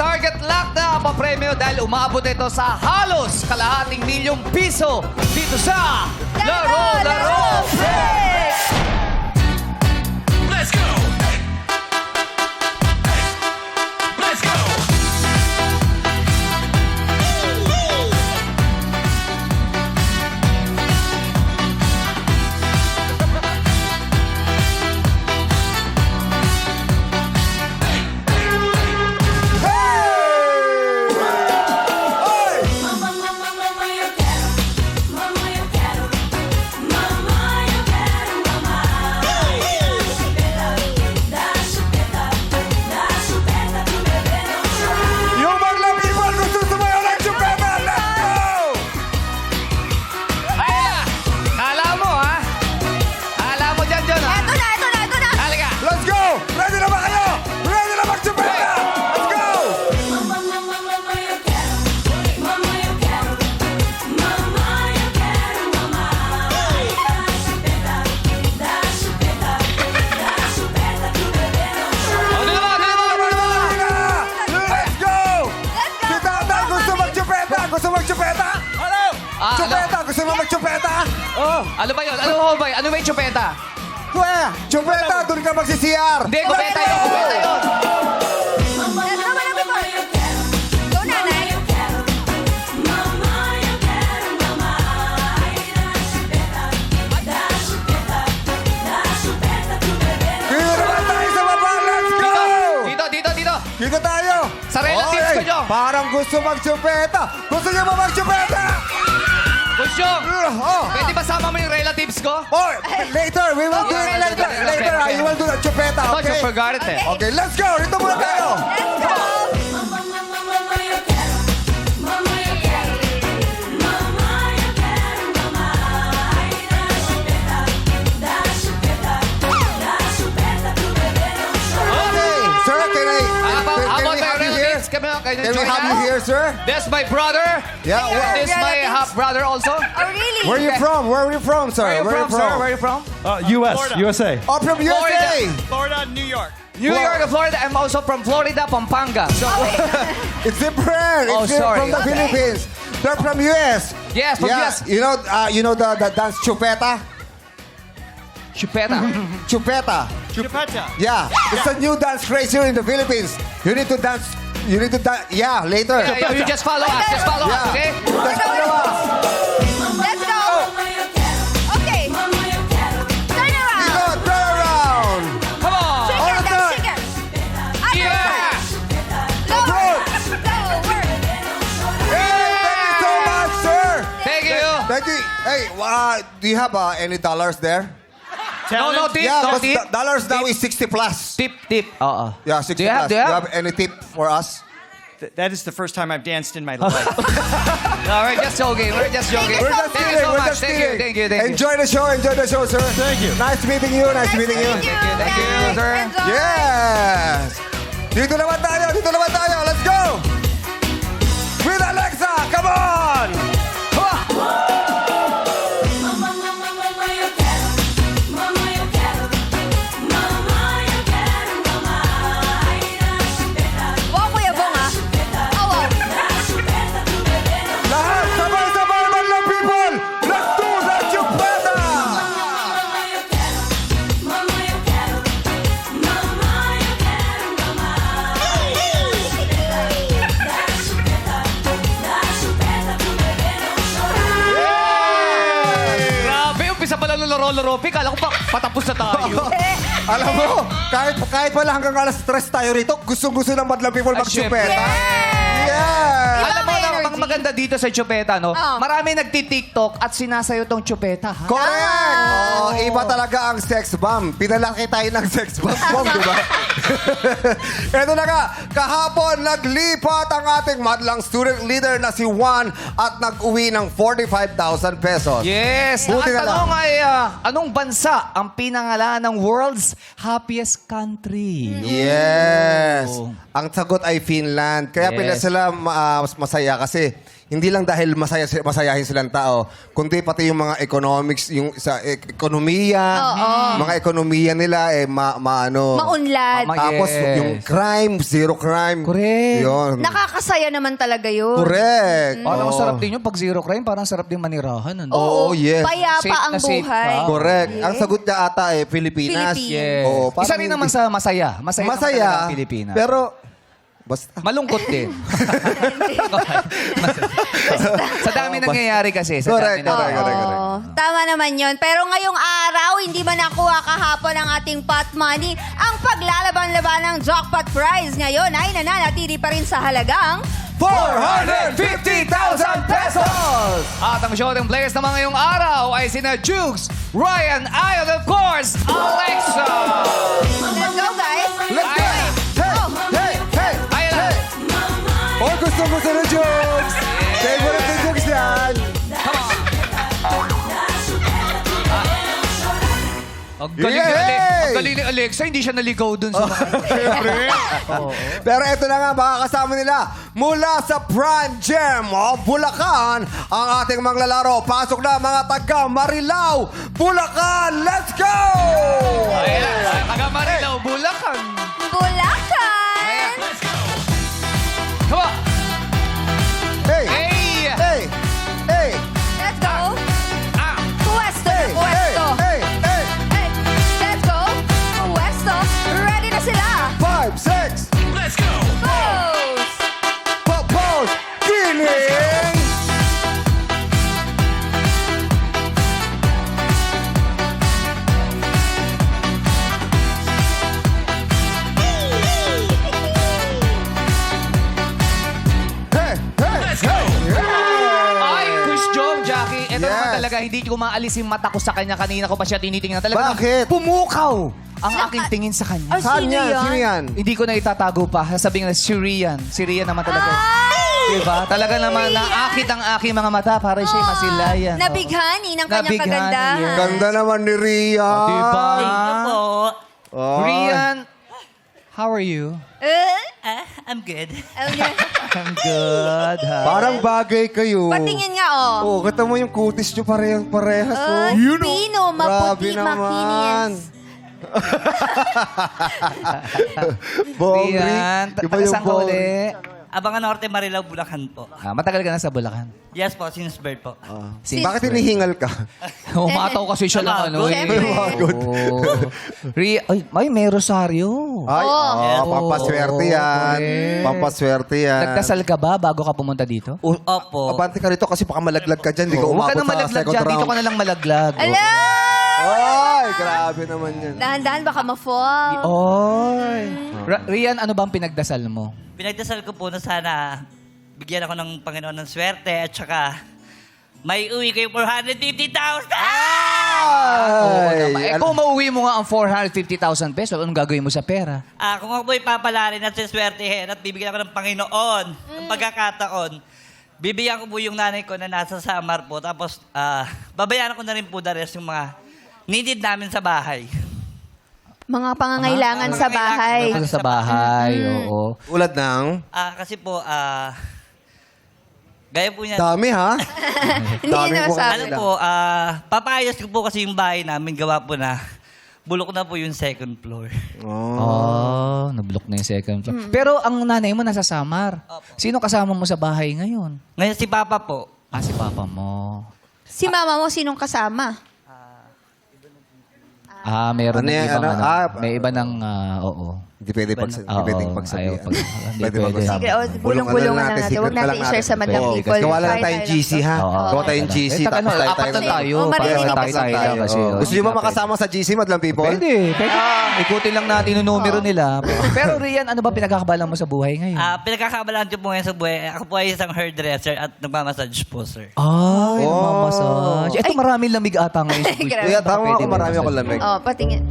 target lock na ang papremyo dahil umabot ito sa halos kalahating milyong piso dito sa Laro Break! Let's go! Let's go! Yung Magla people, gusto sumayo ng chupeta! Let's go! Ayan na! Kala mo, ha? Kala mo dyan, John, ha? Ito na. Halika! Let's go! Ready na ba kayo? Ready na mag-chupeta? Let's go! Ano naman? Let's go! Si Tatay gusto mag-chupeta! Gusto mag-chupeta? Ano? Ah, Chupeta! Gusto mo mag-chupeta? Oh! Ano ba yun? Ano ba yun? Ano ba yung chupeta? Kuya! Chupeta! Doon ka mag-CCR! Hindi, kubeta yun! Kubeta yun! Go, nanay. Dito naman tayo sa baba! Let's go! Dito! Dito tayo! Sa relatives ko, Jong. Parang gusto mag-chupeta! Gusto niyo ba mag-chupeta? Kusyong! Oh! Pwede ba sama mo yung relatives ko? Oh, later, we will do it Okay, later. okay, Later, okay. I will do the chupeta, Ito, okay? super garret eh. Okay, let's go. Dito muna tayo. Let's go. Okay, sir, can How about we my have you here? relatives? Can you Can we join have you us? here, sir? This my brother. Yeah, This my relatives. half brother also. Oh, really? Where are you from? Where are you from, sir? Where are you from, sir? Where are you from? U.S., Florida. USA. Oh, from USA. Florida, New York. New York, Florida. I'm also from Florida, Pampanga. So, It's different. Oh, It's different sorry. from the Okay. Philippines. They're from US. yes, from Yeah, US. you know the dance chupeta? Chupeta. Chupeta. Chupeta. Yeah, it's a new dance craze here in the Philippines. You need to dance. Yeah, later. Yeah, you just follow us. Just follow us, Yeah. okay? Just follow us. Let's go. Okay. Turn around. Go, turn around. Come on. Shaker, All dance, done. shaker. Yeah. Lower. Lower. Hey, thank you so much, sir. Thank you. Thank you. Hey, do you have any dollars there? No tip, Yeah, no because tip. dollars now is 60 plus. Tip. Oo. Yeah, 60 Do you have, plus. do you have? any tip for us? That is the first time I've danced in my life. No, we're just joking. We're just joking. We're just Thank kidding. you so We're much. just Thank you, kidding. thank you, thank you. Enjoy the show, sir. Thank you. Nice meeting you. Nice meeting you. Thank you. Thank you, Nice. sir. Enjoy. Yes. Dito naman tayo. Let's go. With Alexa, come on. Wow, Kuya Bong, ah. Oh, wow. Lahat, sabay-sabay man lang, people. Let's do the chupeta. Grabe, umpisa pa lang ng laro-laro. Kala ko pa, patapos na tayo. Alam mo, kahit wala hanggang alas 3 tayo rito, gustong-gusto ng madlang people Ah, mag-chupeta. Yes. Alam mo May lang, energy. ang maganda dito sa chupeta, no? Oh. Marami nagti-TikTok at sinasayo tong chupeta, ha? Correct! Oh, iba talaga ang sex bomb. Pinalaki tayo ng sex bomb, di ba? Ito na nga, kahapon naglipat ang ating madlang student leader na si Juan at nag-uwi ng 45,000 pesos. Yes! Buti na Ang tanong ay, anong bansa ang pinangalan ng world's happiest country? Yes! Oh. Ang sagot ay Finland. Kaya Yes. pila sila mas masaya kasi hindi lang dahil masayahin silang tao, kundi pati yung mga economics, yung sa ekonomiya, mga ekonomiya nila Maunlad. Tapos Yes. yung crime, zero crime. Correct. Yun. Nakakasaya naman talaga yun. Correct. Parang Oo. sarap din yung pag zero crime, parang sarap din manirahan. Ano? Oo, yes. Payapa Safe ang na safe buhay. ka. Correct. Ang sagot niya ata Pilipinas. Philippines. Yes. Oo, Isa rin naman sa masaya. Masaya, naman Masaya, talaga ang Pilipinas. pero basta. Malungkot din. Sa dami nangyayari kasi. Sa Correct, dami na- correct. Oo. Tama naman yun. Pero ngayong araw, hindi ba nakuha kahapon ang ating pot money? Ang paglalaban-laban ng jackpot prize ngayon ay nananatili pa rin sa halagang 450,000 pesos! At ang shooting players naman ngayong araw ay sina Jukes, Ryan, Ayon, of course, Alexa! Let's go, guys! Let's go! Hey! Hey! Ayan na! Oh, gusto mo sa jokes! Favorite na jokes yan! Ang galing Yay! ni Ang galing ni Alexa, hindi siya naligaw dun sa mga... Pero ito na nga, makakasama nila mula sa Prime Gem of Bulacan, ang ating maglalaro. Pasok na mga taga Marilao, Bulacan! Let's go! Ayan na, taga Marilao, Bulacan. Bulacan! Come on! Hey! Hey! Hey! Hey! Let's go! Ah! Puesto! Hey! Puesto! Hey! Hey! Hey! Let's go! Puesto! Ready na sila! 5, 6, Let's go. Pose! pause, killing! Hey! Hey! Let's go. Ay, Chris Jom, Jackie, ito Yes. naman talaga, hindi ko maalis yung mata ko sa kanya. Kanina ko pa siya tinitingnan. Talaga Bakit? pumukaw ang aking tingin sa kanya. Ay, Saan sino yan? yan? Sino yan? Hindi ko na itatago pa. Sasabihin na, si Rian. Si Rian naman talaga. Diba? Talaga naman, naakit ang aking mga mata para siya'y masilayan. Nabighani ng kanyang Nabighani, kagandahan. yes. Ganda naman ni Ria. Diba? Oh. Rian, how are you? I'm good. I'm good. Ha? Parang bagay kayo. Patingin nga, oh. Oh, kata mo yung kutis nyo parehas. Ay, Oh. Pino, maputi, Grabe naman. makinis. Bongri. Rian, Iba yung saan ka bongri. uli? Abangan Norte, Marilao, Bulacan po. Matagal ka na sa Bulacan. Yes po, since birth po. Bakit hinihingal ka? Umataw kasi siya ng ano eh. Siyempre. Oo. Ay, may rosaryo. Ay, pampaswerte yan. correct. Pampaswerte yan. Nagdasal ka ba bago ka pumunta dito? Opo. Abante ka rito kasi baka malaglag ka dyan. Di ka Huwag umabot ka nang sa malaglag second dyan. Dito round. ka na lang malaglag. Ala! Ay, grabe naman yan. Dahan-dahan, baka ma-fall. Oy. Rian, ano bang pinagdasal mo? Pinagdasal ko po na sana bigyan ako ng Panginoon ng swerte at saka may uwi kayo 450,000! Oo Ay, naman. Kung mauwi mo nga ang 450,000 pesos, anong gagawin mo sa pera? Kung ako po'y papalarin at siswertehin at bibigyan ako ng Panginoon ng pagkakataon, bibigyan ko po yung nanay ko na nasa Samar po. Tapos, babayaran ko na rin po the rest yung mga needed namin sa bahay. Mga pangangailangan sa bahay. Ano sa bahay, oo. Ulad ng... Kasi po, gaya po niya. Dami, ha? Hindi Dami na po sabi. Ano po, papayos ko po kasi yung bahay namin, gawa po na, bulok na po yung second floor. Oh, nablok na yung second floor. Pero ang nanay mo nasa Samar. Sino kasama mo sa bahay ngayon? Ngayon si Papa po, Si papa mo. Si mama mo, sinong kasama? Meron Ano ng yan, ibang ano? ano. May iba ng, oo. Hindi pwede pagsabihin. ayaw hindi Pwede pwede. pagsabi. Sige, bulong-bulungan na natin. Huwag natin i-share sa madlang Oo, people. Gawa lang Tayo tayong lang GC, ha? Oo. Gawa tayong GC. Eh, Tapos apat na tayo. Oh, marinig Para kasi. tayo lang kasi. Oo. Gusto nyo ba makasama sa GC, madlang people? Pwede. Ikutin lang natin yung numero nila. Pero Rian, ano ba pinagkakabalan mo sa buhay ngayon? pinagkakabalaan ko po ngayon sa buhay. Ako po ay isang hairdresser at nagmamassage po, sir. Ay, nagmamassage. Ito maraming lamig ata ngayon. sa Grabe. Kuya, tama Pwede ako, ba marami yung akong lamig. Oh, patingin.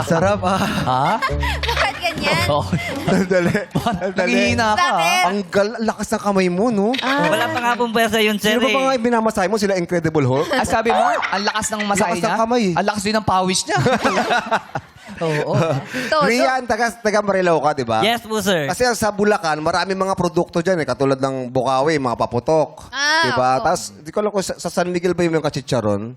Sarap, Ha? Bakit ganyan? Dali. Nangihina ka. Bakit? Ang lakas ng kamay mo, no? Wala pa nga pong pwersa yun, sir. Sino ba nga binamasahe mo? Sila Incredible Hulk? Sabi mo, ang lakas ng masahe Lakas ng niya. kamay. Ang lakas din ng pawis niya. Oo. Todo. Rian, taga Marilao ka, di ba? Yes po, sir. Kasi sa Bulacan, marami mga produkto dyan katulad ng Bukawi, mga paputok. Ah, di ba? opo. Tapos, di ko alam kung sa San Miguel ba yung kachicharon?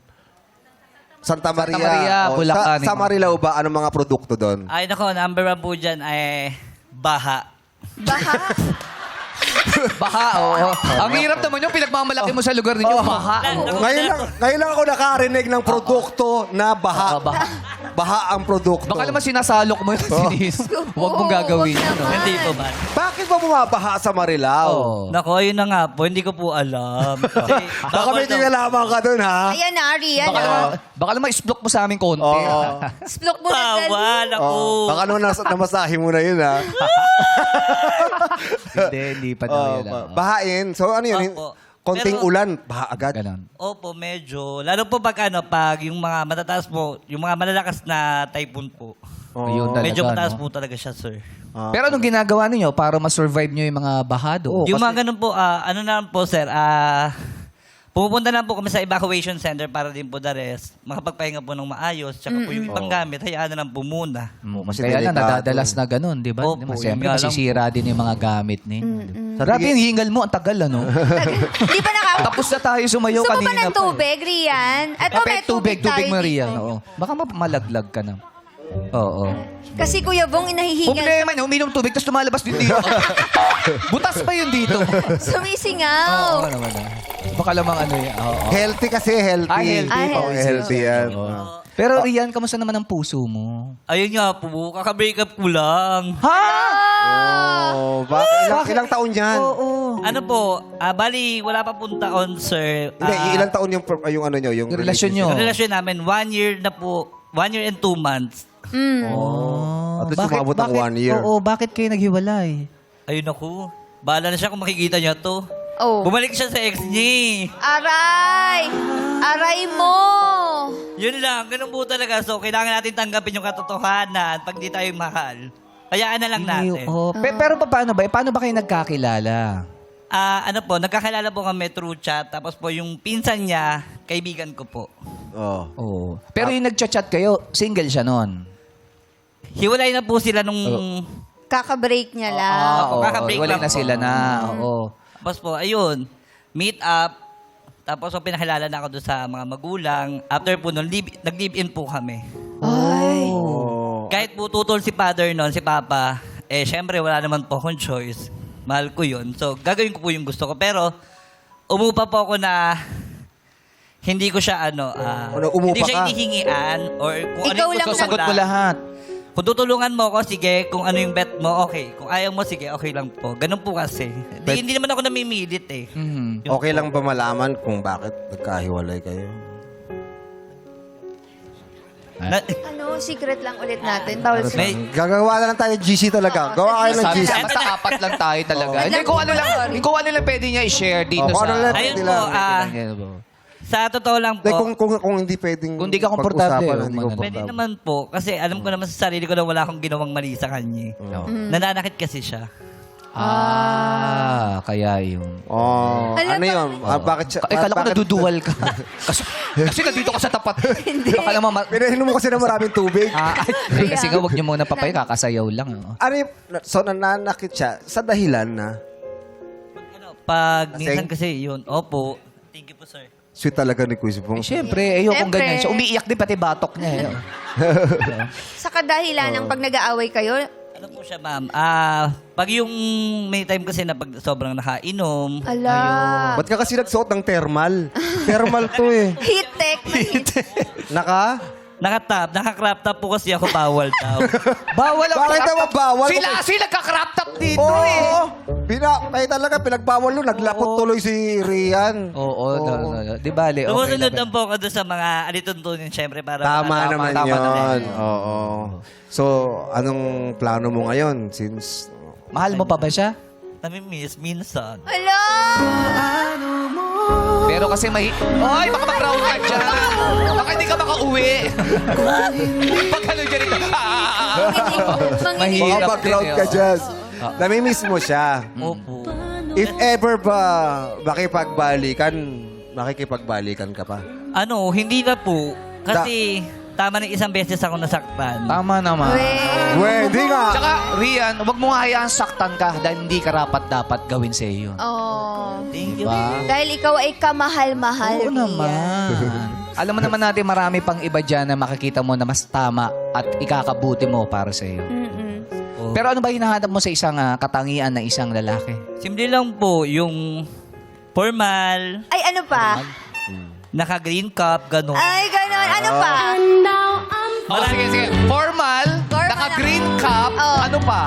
Santa Maria. Maria, O, Bulacan. Sa Marilao ba, anong mga produkto doon? Ay, nako, number 1 po dyan ay baha. Baha. Baha, oo. Ang hirap naman yung pinagmamalaki mo sa lugar ninyo, baha. Ngayon lang ako nakarinig ng produkto na baha. baha. Baha ang produkto. Baka naman sinasalok mo yun, Sinis. Huwag mong gagawin Wag yun. naman. Hindi po ba? Bakit ba bumabaha sa Marilao? Oo. Nako, yun na nga po. Hindi ko po alam. Kasi, Baka may kinalaman ka doon, ha? Ayan na, Rian. Baka naman isblok mo sa amin konti. Oo. Splok mo na dali. Bawal ako. Baka naman namasahe mo na yun, ha? Hindi pa daw yun. Bahain. So, ano yun? Opo. Konting Pero- ulan, baha agad. Ganon. Opo, medyo. Lalo po pag yung mga matataas po, yung mga malalakas na typhoon po. Ayun talaga, Medyo mataas no? po talaga siya, sir. Pero anong ginagawa ninyo para ma-survive nyo yung mga bahado? Oo. Yung mga ganun po, ano na lang po, sir, pupunta lang po kami sa evacuation center para din po the rest. Makapagpahinga po ng maayos. Tsaka po yung ibang gamit, hayaan na lang po muna. Kasi Kaya lang, delikado. nadadalas na ganun, di ba? Opo, Siyempre, yun nga lang masisira din yung mga gamit ninyo. Grabe yung hingal mo, ang tagal, ano? Hindi ba Tapos na tayo sumayaw Gusto mo kanina. ba ng tubig, Rian? At may Tubig tayo Maria. dito. Oo. Baka malaglag ka na. Oo. Kasi Kuya Bong, inahihigal. Problema na, uminom tubig, tapos lumalabas din dito. Butas pa yun dito. Sumisingaw. Oo, naman. Baka lamang ano yun. Oo. Healthy kasi, healthy. Ah, healthy. Ah, Oo, healthy. healthy yan. Pero Rian, kamusta naman ang puso mo? Ayun nga po, kaka-break up ko lang. Ha? Oh, bakit? Ilang taon yan? Oo. Ano po, bali, wala pa pong taon, sir. Hindi, ilang taon yung ano nyo? Yung Yung relasyon nyo? Ang relasyon namin, 1 year na po, 1 year and 2 months. Oh. At least umabot ng 1 year. Oo, bakit kayo naghiwalay? Ayun ako. Bahala na siya kung makikita niya to. Oh. Bumalik siya sa ex niya. Aray! Aray mo! Yun lang, ganun po talaga. So, kailangan natin tanggapin yung katotohanan pag di tayo mahal. Hayaan na lang natin. Oo. Pero paano ba? Paano ba kayo nagkakilala? Ano po, nagkakilala po kami through chat. Tapos po, yung pinsan niya, kaibigan ko po. Oh. Oo. Pero yung nagchat-chat kayo, single siya noon. Hiwalay na po sila nung... Kaka-break niya lang. oo, kaka-break wala lang na po. sila na. Oo. Tapos po, ayun, meet up. Tapos po, pinakilala na ako doon sa mga magulang. After po nun, nag-live-in po kami. Ay. Kahit po tutol si father noon, si papa, syempre wala naman po akong choice. Mahal ko yun. So, gagawin ko po yung gusto ko. Pero, umupa po ako na hindi ko siya, umupa hindi ko siya ka? hinihingian or kung ano Ikaw yung lang gusto ko Sagot mo lahat. Kung tutulungan mo ako, sige. Kung ano yung bet mo, okay. Kung ayaw mo, sige, okay lang po. Ganun po kasi. Hindi naman ako namimilit eh. Mhm. Yun Okay po. lang ba malaman kung bakit nagkahiwalay kayo? Ano, secret lang ulit natin. Bawal sa... May, Gagawa na lang tayo GC talaga. Gawa kayo ng Sabi GC. niya, basta apat lang tayo talaga. Hindi, kung ano lang pwede niya i-share dito kung sa... ano lang ayun nila. po, sa totoo lang po, Kung hindi pwedeng Kung di ka komportable, pag-usapan, hindi huwag mo na. pwede komportable. naman po. Kasi alam ko naman sa sarili ko na wala akong ginawang mali sa kanya. Nananakit kasi siya. Kaya yun. Oh, Alam ano mo- yun? Bakit siya? Kala ko bakit- naduduwal ka. kasi nandito ka sa tapat. Baka naman... Pinahinom mo kasi ng maraming tubig. Kasi nga, huwag niyo muna papay, kakasayaw lang. Ano yung, so nananakit siya sa dahilan na Pag Lasing? minsan kasi yun, opo. Thank you po, sir. sweet talaga ni Quiz Bong. Siyempre, kung Siyempre. ganyan siya. Umiiyak din pati batok niya. Sa kadahilan ng pag nag-aaway kayo, Ano po siya, ma'am? Pag yung may time kasi na pag sobrang nakainom, ala. Ba't ka kasi nagsuot ng thermal? Thermal to eh. Heat tech. naka-crop top po kasi ako bawal daw. Bawal ang Bakit naman bawal? Sila nagka-crop top dito Oo. eh. Kaya talaga pinagbawal nun. Naglapot tuloy si Rian. Oo, no. Di bale, okay Tumusunod lang. lang po ako doon sa mga alituntunin, syempre, para... Tama naman tama yun. naman. Oo. So, anong plano mo ngayon? Since Mahal mo pa ba siya? Namimiss minsan. Ala. Pero kasi Ay, baka mag-round ka dyan. Baka hindi ka makauwi. Pag ano dyan ito. Manginig. Hirap mga background din eh, ka oo. dyan. Namimiss mo siya. Opo. If ever ba makipagbalikan ka pa? Ano, hindi na po. Kasi tama ng isang beses ako nasaktan. Tama naman. Hindi nga. Tsaka, Rian, huwag mo nga hayaan saktan ka dahil hindi ka dapat gawin sa iyo. Oh. Thank you. Dahil ikaw ay kamahal-mahal. Oo Rian. naman. Alam mo naman natin marami pang iba dyan na makikita mo na mas tama at ikakabuti mo para sa iyo. Oh. Pero ano ba hinahanap mo sa isang katangian na isang lalaki? Simple lang po, yung formal, Ay, ano pa? naka-green cup, gano'n. Ay, ganon. Ano pa? Oh, sige. Formal, Formal naka-green na- cap, Oh. ano pa?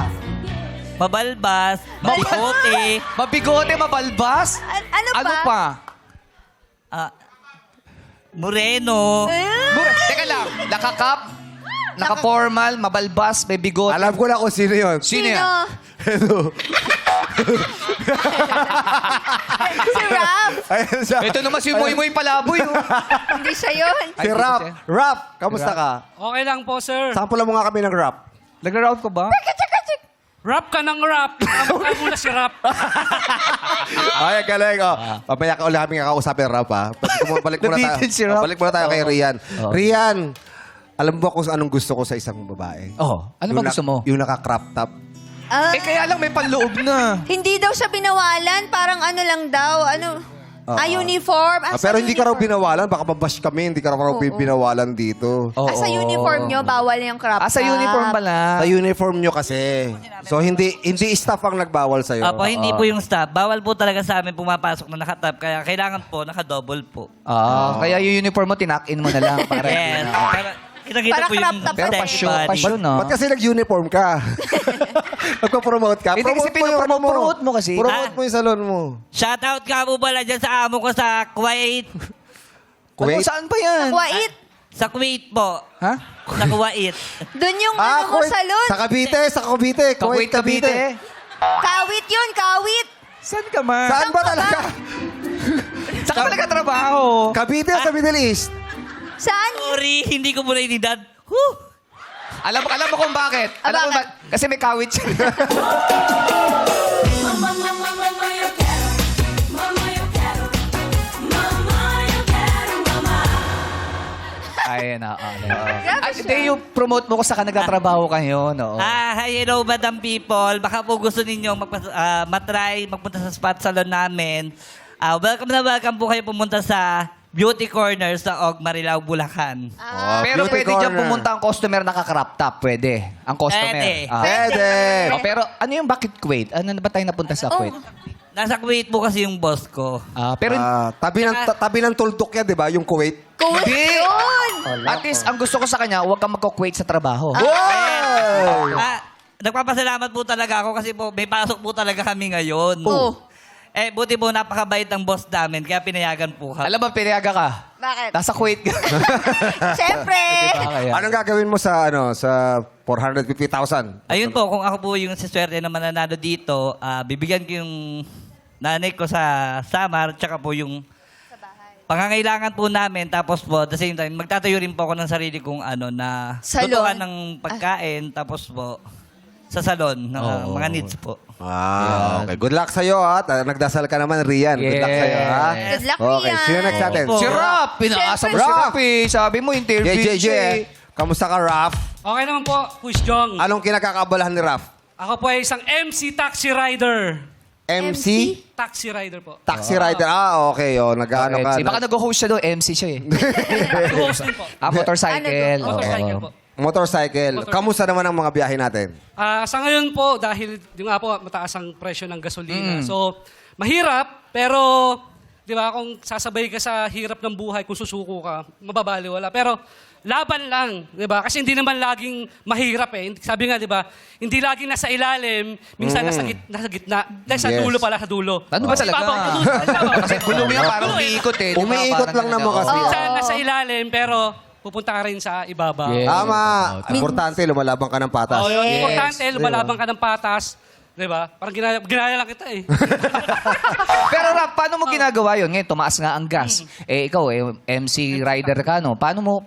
Mabalbas, mabigote, Mabigote, mabalbas? Ano pa? moreno. Teka lang, naka-cap, naka-formal, mabalbas, may bigote. Alam ko na kung sino yun. Sino yan? Si Rap. Ayan siya. Ito naman si Moy Moy Palaboy. Oh. Hindi siya yun. Si Rap. Rap, kamusta ka? Okay lang po, sir. Sample mo nga kami ng rap. Nag-route ko ba? Rap ka ng rap. Kamukha mo na si rap. Ay, galing. Oh. Papaya ka ulit kami kakausapin Rap, ha? Balik muna tayo. Nabitin si Rap. Balik muna tayo kay Rian. Oh. Rian, alam mo ba kung anong gusto ko sa isang babae? Oh, ano ba gusto mo? Yung naka-crop top. Ah, Kaya lang may panloob na. hindi daw siya binawalan. Parang ano lang daw. Ano? Uniform. Pero hindi ka raw binawalan. Baka mabash kami. Hindi ka raw binawalan dito. Sa uniform nyo, bawal yung crop Sa uniform pala. Sa uniform nyo kasi. So, hindi staff ang nagbawal sa'yo. Apo, hindi po yung staff. Bawal po talaga sa amin pumapasok na nakatap. Kaya kailangan po, naka-double po. Kaya yung uniform mo, tinak-in mo na lang. Para Yes. Kita-kita Para po yung crop top Pero kasi. pasyon, body. pasyon, no? Ba't kasi nag-uniform ka? Nagpa-promote ka? Hindi kasi pinopromote mo kasi. Promote mo yung salon mo. Shoutout ka po pala dyan sa amo ko sa Kuwait. Ano, saan pa yan? Kuwait. Sa Kuwait po. Ha? Sa Kuwait. Doon yung ano mo, Kuwait. salon. Sa Cavite, sa Cavite. Kuwait, Cavite. Kawit yun, kawit. Saan ka man? Saan ba talaga? Saan ka talaga trabaho? Cavite o sa Middle East? Saan? Sorry, hindi ko po naintindihan. Alam mo kung bakit? Alam mo bakit? kasi may kawit siya. Ayun na. Ay, hindi yung promote mo ko sa nagtatrabaho kayo, no? Hi, hello, Madam People. Baka po gusto ninyo matry, magpunta sa spot salon namin. Welcome po kayo pumunta sa Beauty Corner sa Og Marilao, Bulacan. Pero Beauty pwede dyan corner. pumunta ang customer naka-crop top. Pwede. Ang customer. Pwede. Pwede. Pero ano yung bakit Kuwait? Ano na ba tayo napunta sa Kuwait? Nasa Kuwait po kasi yung boss ko. Pero Tabi ng tuldok yan, di ba? Yung Kuwait. Kuwait Hindi. yun. at least ang gusto ko sa kanya, huwag kang magko-Kuwait sa trabaho. Wow! Nagpapasalamat po talaga ako kasi po may pasok po talaga kami ngayon. Oh. Buti po napakabait ng boss namin kaya pinayagan po kami. Alam mo, pinayaga ka. Bakit? Nasa Kuwait ka. Siyempre. Kaya. Anong gagawin mo sa 450,000? Ayun po, kung ako po yung siswerte na mananalo dito, bibigyan ko yung nanay ko sa Samar, tsaka po yung pangangailangan po namin. Tapos po, at the same time, magtatayo rin po ako ng sarili kong Salon. tutukan ng pagkain. Tapos po, sa salon, ng mga needs po. Okay. Good luck sa'yo, ha? Nagdasal ka naman, Rian. Good luck sa'yo, ha? Good luck, Okay, Rian. sino next natin? Opo. Si Rap, pinaasa mo si Siyempre. Rap eh. Sabi mo, interview JJ, siya eh. kamusta ka, Raf? Okay naman po, Push Jong. Anong kinakakabalahan ni Raf? Ako po ay isang MC taxi rider. MC? Taxi rider po. Taxi rider. Okay. Nag-ano ka. Baka nag-host siya doon, MC siya eh. Host din po. Motorcycle. Ano to? Motorcycle Oo. po. Motorcycle. Kamusta naman ang mga biyahe natin? Sa ngayon po, dahil yung nga po, mataas ang presyo ng gasolina. So, mahirap, pero, di ba, kung sasabay ka sa hirap ng buhay, kung susuko ka, mababaliwala. Pero, laban lang, di ba? Kasi hindi naman laging mahirap eh. Sabi nga, di ba, hindi laging nasa ilalim, minsan nasa gitna. Dahil sa Yes. dulo pala, sa dulo. Ano ba Kasi talaga? ibabaw, sa dulo. Kasi gulong yan, parang Gulo eh. umiikot eh. Di ba? Umiikot Parang lang ganun, naman kasi. oo. Minsan nasa ilalim, pero pupunta ka rin sa ibabaw. Yeah. Tama. Importante, lumalabang ka ng patas. Oh, yun. Yes. Importante, lumalabang ka ng patas. Di ba? Parang ginaya lang kita eh. Pero Rap, paano mo ginagawa yun? Ngayon, tumaas nga ang gas. Ikaw, MC rider ka, no? Paano mo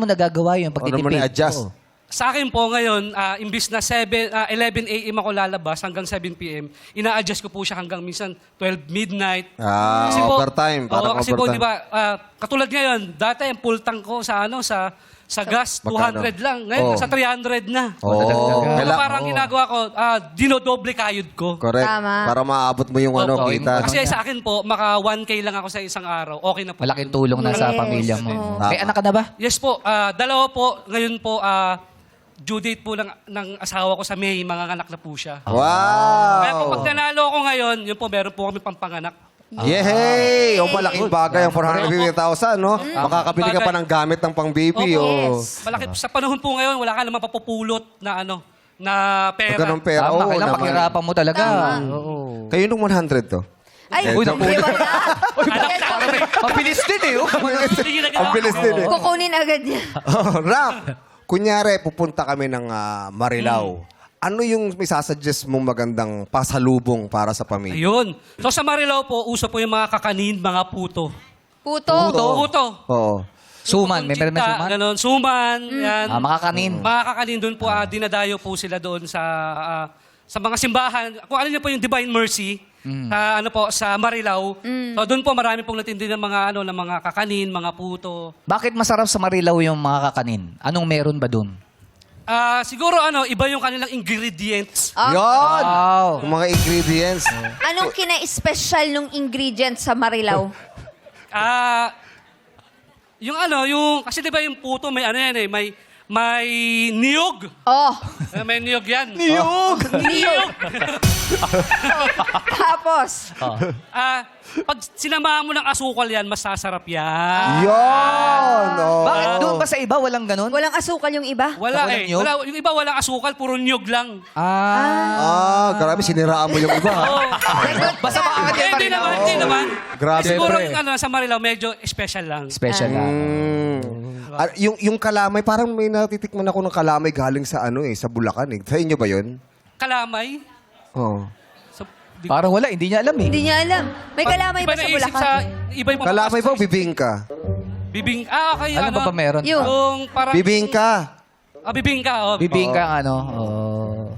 nagagawa yun pag Paano mo na-adjust? Sa akin po ngayon, imbis na 11 a.m. ako lalabas hanggang 7 p.m., ina-adjust ko po siya hanggang minsan 12 midnight. Overtime. Parang kasi po, overtime. di ba, katulad ngayon, dati ang full tank ko sa Sa gas, magkano? 200 lang. Ngayon, Oh. nasa 300 na. Oo. Kaya parang ginagawa ko, dinodoble kayod ko. Correct. Tama. Para maabot mo yung ano, Opo. kita. Kasi sa akin po, maka 1K lang ako sa isang araw. Okay na po. Malaking tulong na sa Yes. pamilya mo. Oo. May anak ka na ba? Yes po, dalawa po. Ngayon po, due date po ng asawa ko sa May, mga anak na po siya. Wow! Kaya po pag nanalo ko ngayon, yun po, meron po kami pampanganak. Yehey! O malaking bagay ang 450,000, no? Makakabili ka pa ng gamit ng pang-baby. Oh. Malaki, sa panahon po ngayon, wala ka naman papupulot na na pera. Ganun pera. Tama, Oo kailangan naman. paghirapan mo talaga. Tama. Oo. Kayo nung 100 to? Ay, Uy, hindi napulot. wala. Mabilis din eh. Oh. Sige na Ang bilis din eh. Kukunin agad niya. Oh, Rap, kunyari, pupunta kami ng Marilao. Ano yung may sasuggest mong magandang pasalubong para sa pamilya? Ayun. So sa Marilao po, uso po yung mga kakanin, mga puto. Puto. Puto. Oo. Suman, may meron na suman? Ganon. Suman, yan. Makakanin. Mga kakanin doon po, dinadayo po sila doon sa mga simbahan. Kung ano niyo po yung Divine Mercy, sa Marilao. So doon po marami pong natindi ng mga ng mga kakanin, mga puto. Bakit masarap sa Marilao yung mga kakanin? Anong meron ba dun? Siguro iba yung kanilang ingredients. Yon! Wow. Yung mga ingredients. Anong kina-special nung ingredient sa Marilao? Yung kasi 'di ba yung puto may yan may niyog. Oh. May niyog yan. Niyog. Tapos. Pag sinamahan mo ng asukal yan, masasarap yan. Yon! Oh. Bakit doon ba sa iba walang ganun? Walang asukal yung iba? Wala Walang eh. niyog? Yung iba walang asukal, puro niyog lang. Grabe, siniraan mo yung iba. ha? Basta makakain yan Hindi Marilao. naman, hindi naman. Grabe. Siguro Siyempre. sa Marilao, medyo special lang. Special lang. Yung kalamay, parang may natitikman ako ng kalamay galing sa sa Bulacan eh. Sa inyo ba yun? Kalamay. Oo. Parang wala, hindi niya alam eh. Hindi niya alam. May kalamay ba sa naisip Bulacan? Iba yung Kalamay ba o bibingka? Bibing. Okay, Ano ba meron? Yun. Yung parang... Bibingka. Bibingka, Bibingka oh.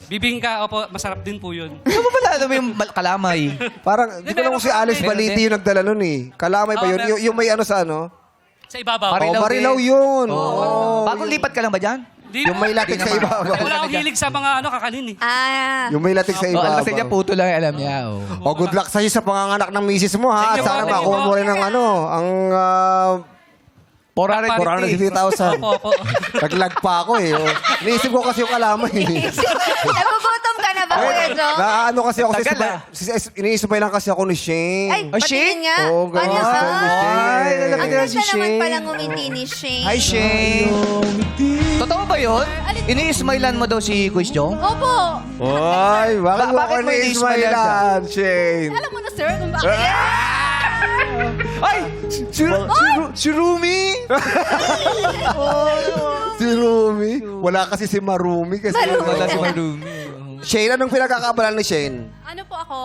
Bibingka, opo, masarap din po yun. Ano ba pala alam mo yung kalamay? Parang, di ko lang kung si Alice Meron Baliti din. yung nagdala nun eh. Kalamay ba Oo, yun? meron. Yung may sa Sa ibabaw. Marilao Marilao din. yun. Bagong lipat ka lang ba dyan? Yung may latik sa ibabaw. Wala akong hilig sa mga kakanin eh. Yung may latik sa Oh, ibabaw. basta niya puto lang alam niya. Oh. Good luck sa'yo sa panganganak ng misis mo, ha? At Thank you sana po, thank makuha you mo po. rin ng ang 450,000. Opo. Naglag pa ako eh. Oh. Iniisip ko kasi yung kalamay. Nagugutom ka na ba, Kuya Joe? Naano kasi ako. Tagal, Iniisip lang kasi ako ni Shane. Ay, patingin nga. Oo, ganun. Ano Ay, ka? lalapit Ang na ganda si naman Shane. palang ngumiti ni Shane. Hi, Shane. Totoo ba yun? Ini-smilean mo daw si Quiz Jong? Opo. Ay, bakit mo Bakit ako mo ni-ismailan, Shane? Alam mo na, sir, kung bakit. Ay! Si Rumi! Si Rumi. Wala kasi si Marumi. Kasi Wala si Rumi. Shane, anong pinagkakabalan ni Shane? Ano po ako,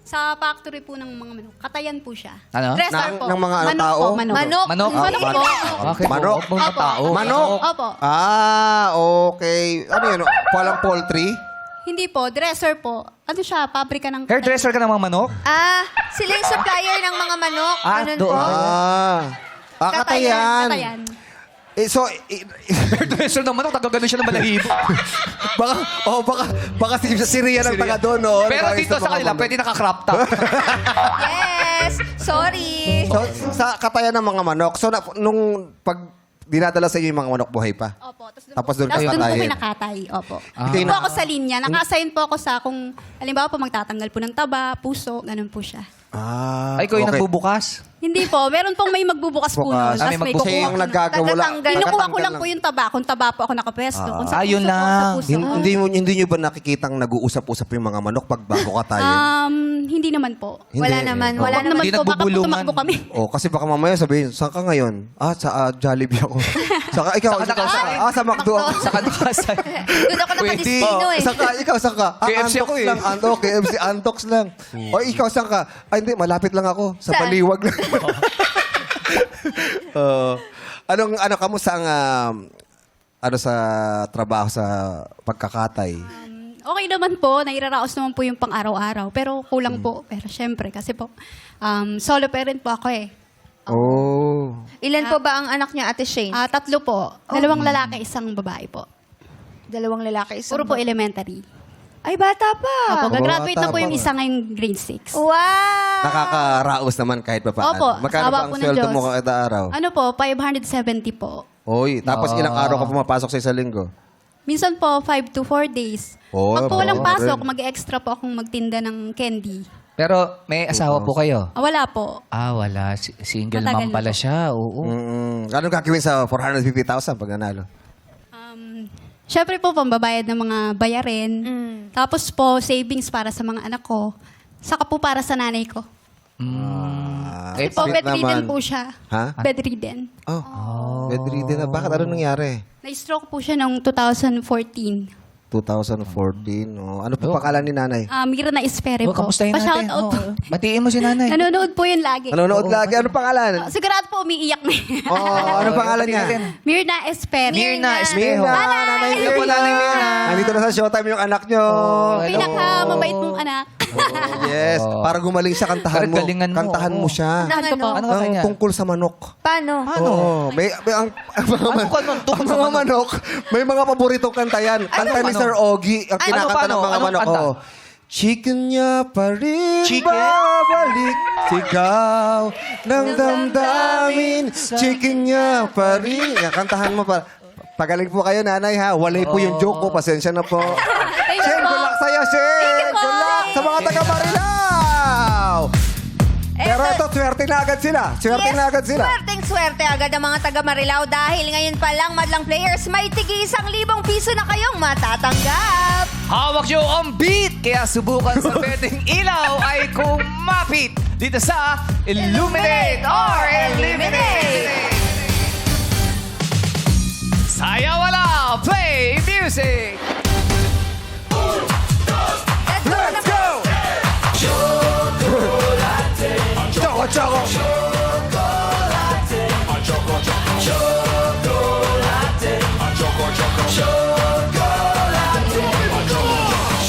sa factory po ng mga manok. Katayan po siya. Ano? Dresser Ng- po. ng mga manok tao? po, manok. Manok. Manok? Manok po. Okay, Manok? Mga tao. Manok? Opo. Okay. Ano yun? Palang poultry? Hindi po, dresser po. Ano siya, pabrika ng... Hairdresser ka ng mga manok? Sila yung supplier ng mga manok. Ganun doon. po. Katayan. Katayan. Hairdresser ng manok, taga-ganon siya ng balahibo. baka si Rian ang taga doon, no? Pero Nagkakita dito sa mga kanila, manok. pwede naka-crop top. Yes. Sorry. So, sa katayan ng mga manok, so nung pag dinadala sa inyo yung mga manok, buhay pa? Opo. Tapos doon kayo po katayin. pinakatay. Opo. Ito Hindi yung po ako sa linya. Naka-assign po ako sa kung, halimbawa po magtatanggal po ng taba, puso, ganun po siya. Ay, ikaw yung nagbubukas. Hindi po. Meron pong may magbubukas po nun. Bukas. may Tapos may magbubukas. Kasi kukuha yung ko ng- nagagawa lang. Kinukuha ko lang po yung taba. Kung taba po ako nakapwesto. Kung sa Ayun puso po, lang. sa puso. Hindi nyo ba nakikitang nag-uusap-usap yung mga manok pag bago katayin? Hindi naman po. Hindi. Wala naman. Oh. Wala Wag naman. naman Hindi po. Baka po nagbubulungan. tumakbo kami. Kasi baka mamaya sabihin, saan ka ngayon? Sa Jollibee ako. ikaw, Saka nakasain. sa McDo ako. Sa kanukasay. Doon ako nakadistino eh. Ikaw, saan ka? KFC Antox ako eh. lang. KFC, Antox lang. O ikaw, saan ka? Hindi, malapit lang ako. Sa Saan? Baliwag lang. Kamusta ang sa trabaho sa pagkakatay? Okay naman po, nairaraos naman po yung pang-araw-araw. Pero kulang po. Pero syempre, kasi po, solo parent po ako eh. Oh. Ilan po ba ang anak niya, Ate Shane? 3 po. 2 lalaki, 1 babae po. 2 lalaki, isang Puro po elementary. Ay, bata pa. Opo, gagraduate na bata po yung pa. isa ngayong grade 6. Wow! Nakakaraos naman kahit pa paano. Opo, Magkano awa ba ang po ng sweldo Diyos. mo kada araw? Ano po, 570 po. Oy, tapos ilang araw ka pumapasok sa isang linggo? Minsan po, 5 to 4 days. Oh, Pag po walang baka pasok, rin. mag-extra po akong magtinda ng candy. Pero may asawa po kayo? Wala po. Wala. Single Matagal mom pala po. siya. Oo. Anong gagawin sa 450,000 pag nanalo? Syempre po, pambabayad ng mga bayarin. Tapos po, savings para sa mga anak ko. Saka po para sa nanay ko. Eh, Kasi po, sweet bedridden naman. po siya. Ha? Bedridden. Oh. Bedridden na. Bakit? Ano nangyari? Na-stroke po siya noong 2014. 2014. Oh. Ano po pangalan ni nanay? Mira na Espere Oh, po. kamustahin natin. Pa-shoutout po. Oo. Batiin mo si nanay. Nanonood po yun lagi. Nanonood lagi. Ano pangalan? Sigurado po umiiyak na yun. Ano pangalan niya? Mirna Espere. Mirna Espejo. Nanay Hello po, Nanay Mirna. Nandito na sa Showtime yung anak nyo. Pinakamabait mong anak. Yes. Para gumaling sa kantahan Pero mo. galingan mo, Kantahan oo. mo siya. Ano po? Ano ka Ang kanya? tungkol sa manok. Paano? Oo. May ang Ano ka nun? Tungkol ang sa mga manok, may mga paboritong kanta yan. Kanta ni Ano? Sir Ogie, ang Ano, kinakanta paano? ng mga Anong manok. kanta? Oo. Chicken niya pa rin Chicken? babalik sigaw ng damdamin. Chicken niya pa rin. Yan, kantahan mo pa. Pagaling po kayo, nanay, ha? Walay po yung joke ko. Pasensya na po. Thank you Shen, po. good luck sa'yo, Shen! po. Good luck sa mga taga-Marilao! Pero ito, swerte na agad sila. Swerte na agad sila. Swerte agad ang mga taga Marilao dahil ngayon pa lang, madlang players, may tigi 1,000 piso na kayong matatanggap. Hawak nyo ang beat! Kaya subukan sa betting ilaw ay kumapit dito sa Illuminate or Eliminate! Saya wala! Play music! Let's go! Choco, choco!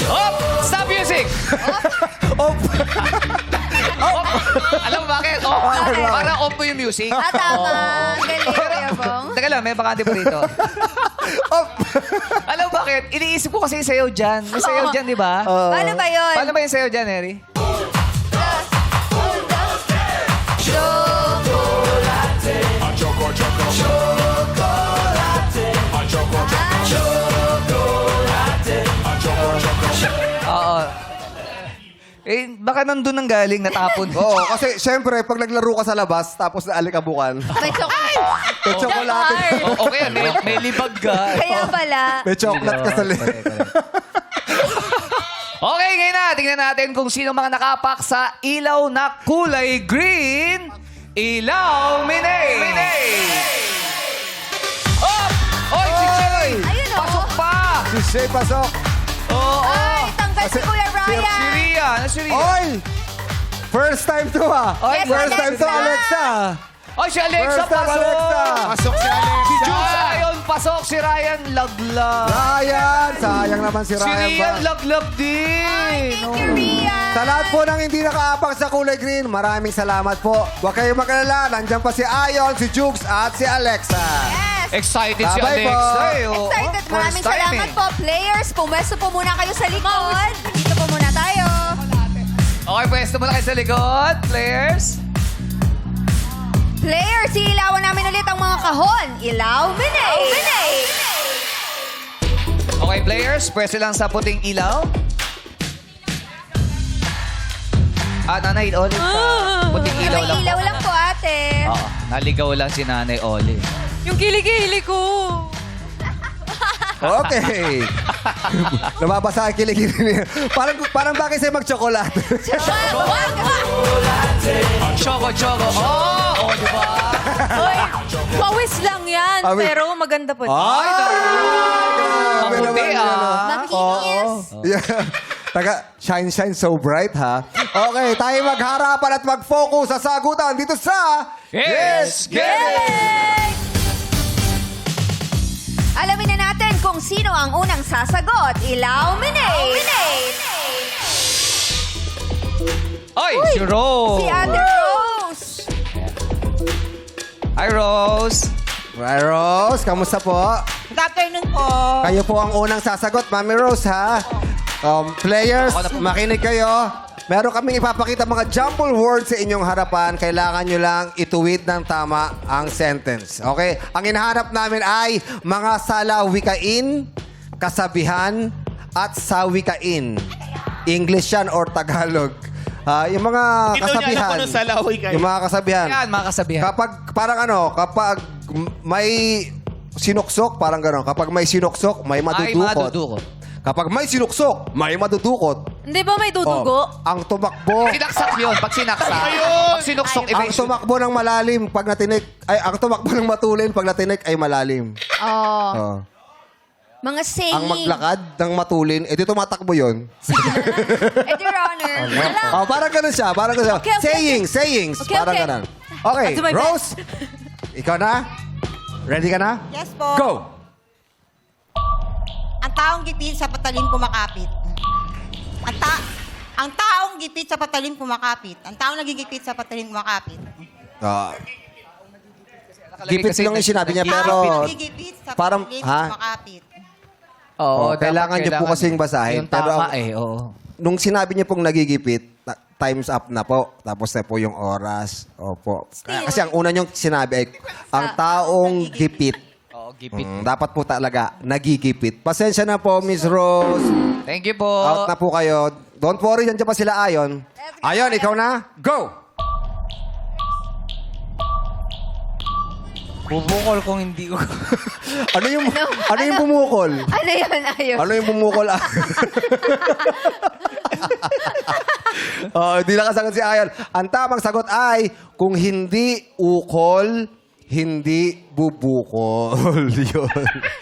Op! Stop music! Op! Op! Alam mo bakit? Op! Para off ko yung music. Tama. Galing, Kuya Bong. Teka lang, may bakante po dito. Op! Alam mo bakit? Iniisip ko kasi yung sayaw dyan. May sayaw dyan, di ba? Paano ba yun? Paano ba yung sayaw dyan, Eri? Oo. Eh, baka nandun ang galing, natapon. Oo, kasi syempre, pag naglaro ka sa labas, tapos naalikabukan, May chocolate. may tsokolate. Okay, may libag ka. Kaya pala. May chocolate ka sa Correct, Okay, ngayon na. Tingnan natin kung sino mga nakapak sa ilaw na kulay green. Ilaw Minay! Oh! Oy, si Shay! Ayun, oh. Pasok pa! Si Shay pasok. Oo! Ay, tanggal si Kuya Si Ryan. Ria! Ano si Ria? Oy! First time to, ha? Oy, First time to, Alexa. Oy, si Alexa, First time, pasok! Alexa. Pasok si Alexa. Si Jules Ayon, pasok. Si Ryan, laglag. Ryan! Sayang naman si Si Ryan Rian, ba? laglag din. Thank you, Rian. Sa lahat po ng hindi nakaapak sa kulay green, maraming salamat po. Huwag kayong mag-alala. Nandiyan pa si Ayon, si Jukes, at si Alexa. Yes. Excited si Bye-bye po. Alexa. eh. Oo, Excited. first Maraming time salamat eh. po, players. Pumesto po muna kayo sa likod. Dito po muna tayo. Okay, pwesto mo na kayo sa likod, players. Players, ilawan namin ulit ang mga kahon. Ilaw, Minay. Okay, players, pwesto lang sa puting ilaw. Nanay Oli, puting ilaw May lang. ilaw lang po, ate. Oo, naligaw lang si Nanay Oli. Yung kilikili ko. Okay. Lumabasa ang kilikili niya. Parang bakit sa'yo mag-chocolate? Choco. Oh, di ba? Oy, pawis lang yan. Pawis. Pero maganda po. Ay! Grabe Mabuti, naman yun, ah. Makinis. Yeah. Taga, shine so bright, ha? Okay, tayo magharapan at mag-focus sa sagutan dito sa... Yes, get it! Alamin na natin kung sino ang unang sasagot. Ilaw, Minay. Ay, si Rose. Si Ate Rose. Hi, Rose. Hi, Rose. Kamusta po? Good afternoon po. Kayo po ang unang sasagot, Mami Rose, ha? Players, makinig kayo. Meron kaming ipapakita mga jumble words sa inyong harapan. Kailangan nyo lang ituwid ng tama ang sentence. Okay? Ang hinahanap namin ay mga salawikain, kasabihan, at sawikain. English yan or Tagalog. Yung mga kasabihan. Yung mga kasabihan. Yan, mga kasabihan. Kapag, kapag may sinuksok, parang gano'n. Kapag may sinuksok, may madudukot. madudukot. Kapag may sinuksok, may madudukot. Hindi ba may dudugo? Ang tumakbo, Sinaksak yun. Pag sinaksak. Pag sinuksok, ang evasion. tumakbo ng malalim pag natinik, ang tumakbo ng matulin pag natinik ay malalim. Oh. Oh. Mga saying. Ang maglakad ng matulin, edi tumatakbo yun. Your Honor. Alam. Oh, parang ganun siya. Parang ganun siya. Okay, okay, Sayings. Okay, Parang okay. ganun. Okay, I'll do my Rose. Ikaw na? Ready ka na? Yes po. Go! Ang taong gipit sa patalim kumakapit. Ang taong gipit sa patalim kumakapit. Ang taong nagigipit sa patalim kumakapit. Gipit lang yung sinabi niya, pero Taong nagigipit sa parang, patalim ha? kumakapit. Oh, dapat kailangan niyo po kasing basahin. Yung tama Pero oo. nung sinabi niyo pong nagigipit, time's up na po. Tapos na po yung oras. Opo. Kasi ang una niyong sinabi ay, ang taong gipit. Oo, gipit. Dapat po talaga, nagigipit. Pasensya na po, Miss Rose. Thank you po. Out na po kayo. Don't worry, dyan pa sila Ayon. Ayon, ikaw na. Go! Bubukol kung hindi ko. Ano yung bumukol? Ano yun? Ayun. Ano yung bumukol? Hindi nakasagot si Ayon. Ang tamang sagot ay, kung hindi ukol, hindi bubukol. Yun.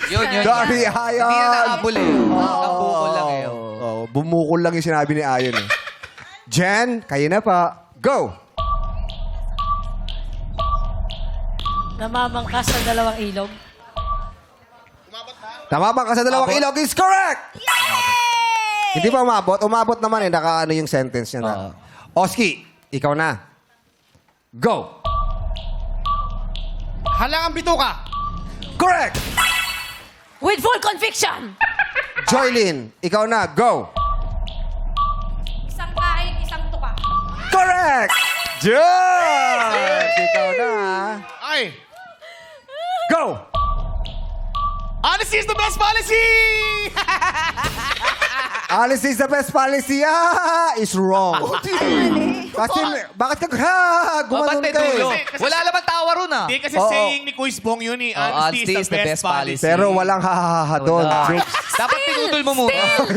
Yun. Sorry, Ayon. Hindi na naabol eh. Ang bukol lang eh. Bumukol lang yung sinabi ni Ayon. Eh. Jen, kayo na pa. Go! Namamangkas sa dalawang ilog. Tama ba ka sa dalawang ilog is correct! Hindi pa umabot. Umabot naman eh. Naka yung sentence niya na. Oski, ikaw na. Go! Halangang bituka. Correct! With full conviction! Joylyn, ikaw na. Go! Isang kain, isang tuka. Correct! George! Ikaw na. Ay. Go! Honesty is the best policy! Honesty is the best policy. Is wrong. Kasi, bakit gumanon Ba't may kayo? dulo? Wala naman tawa ron ah. Hindi kasi Oo. saying ni Kuis Bong yun eh. Honesty is the best policy. Pero walang hahaha doon. Jokes. Dapat pinutol mo muna.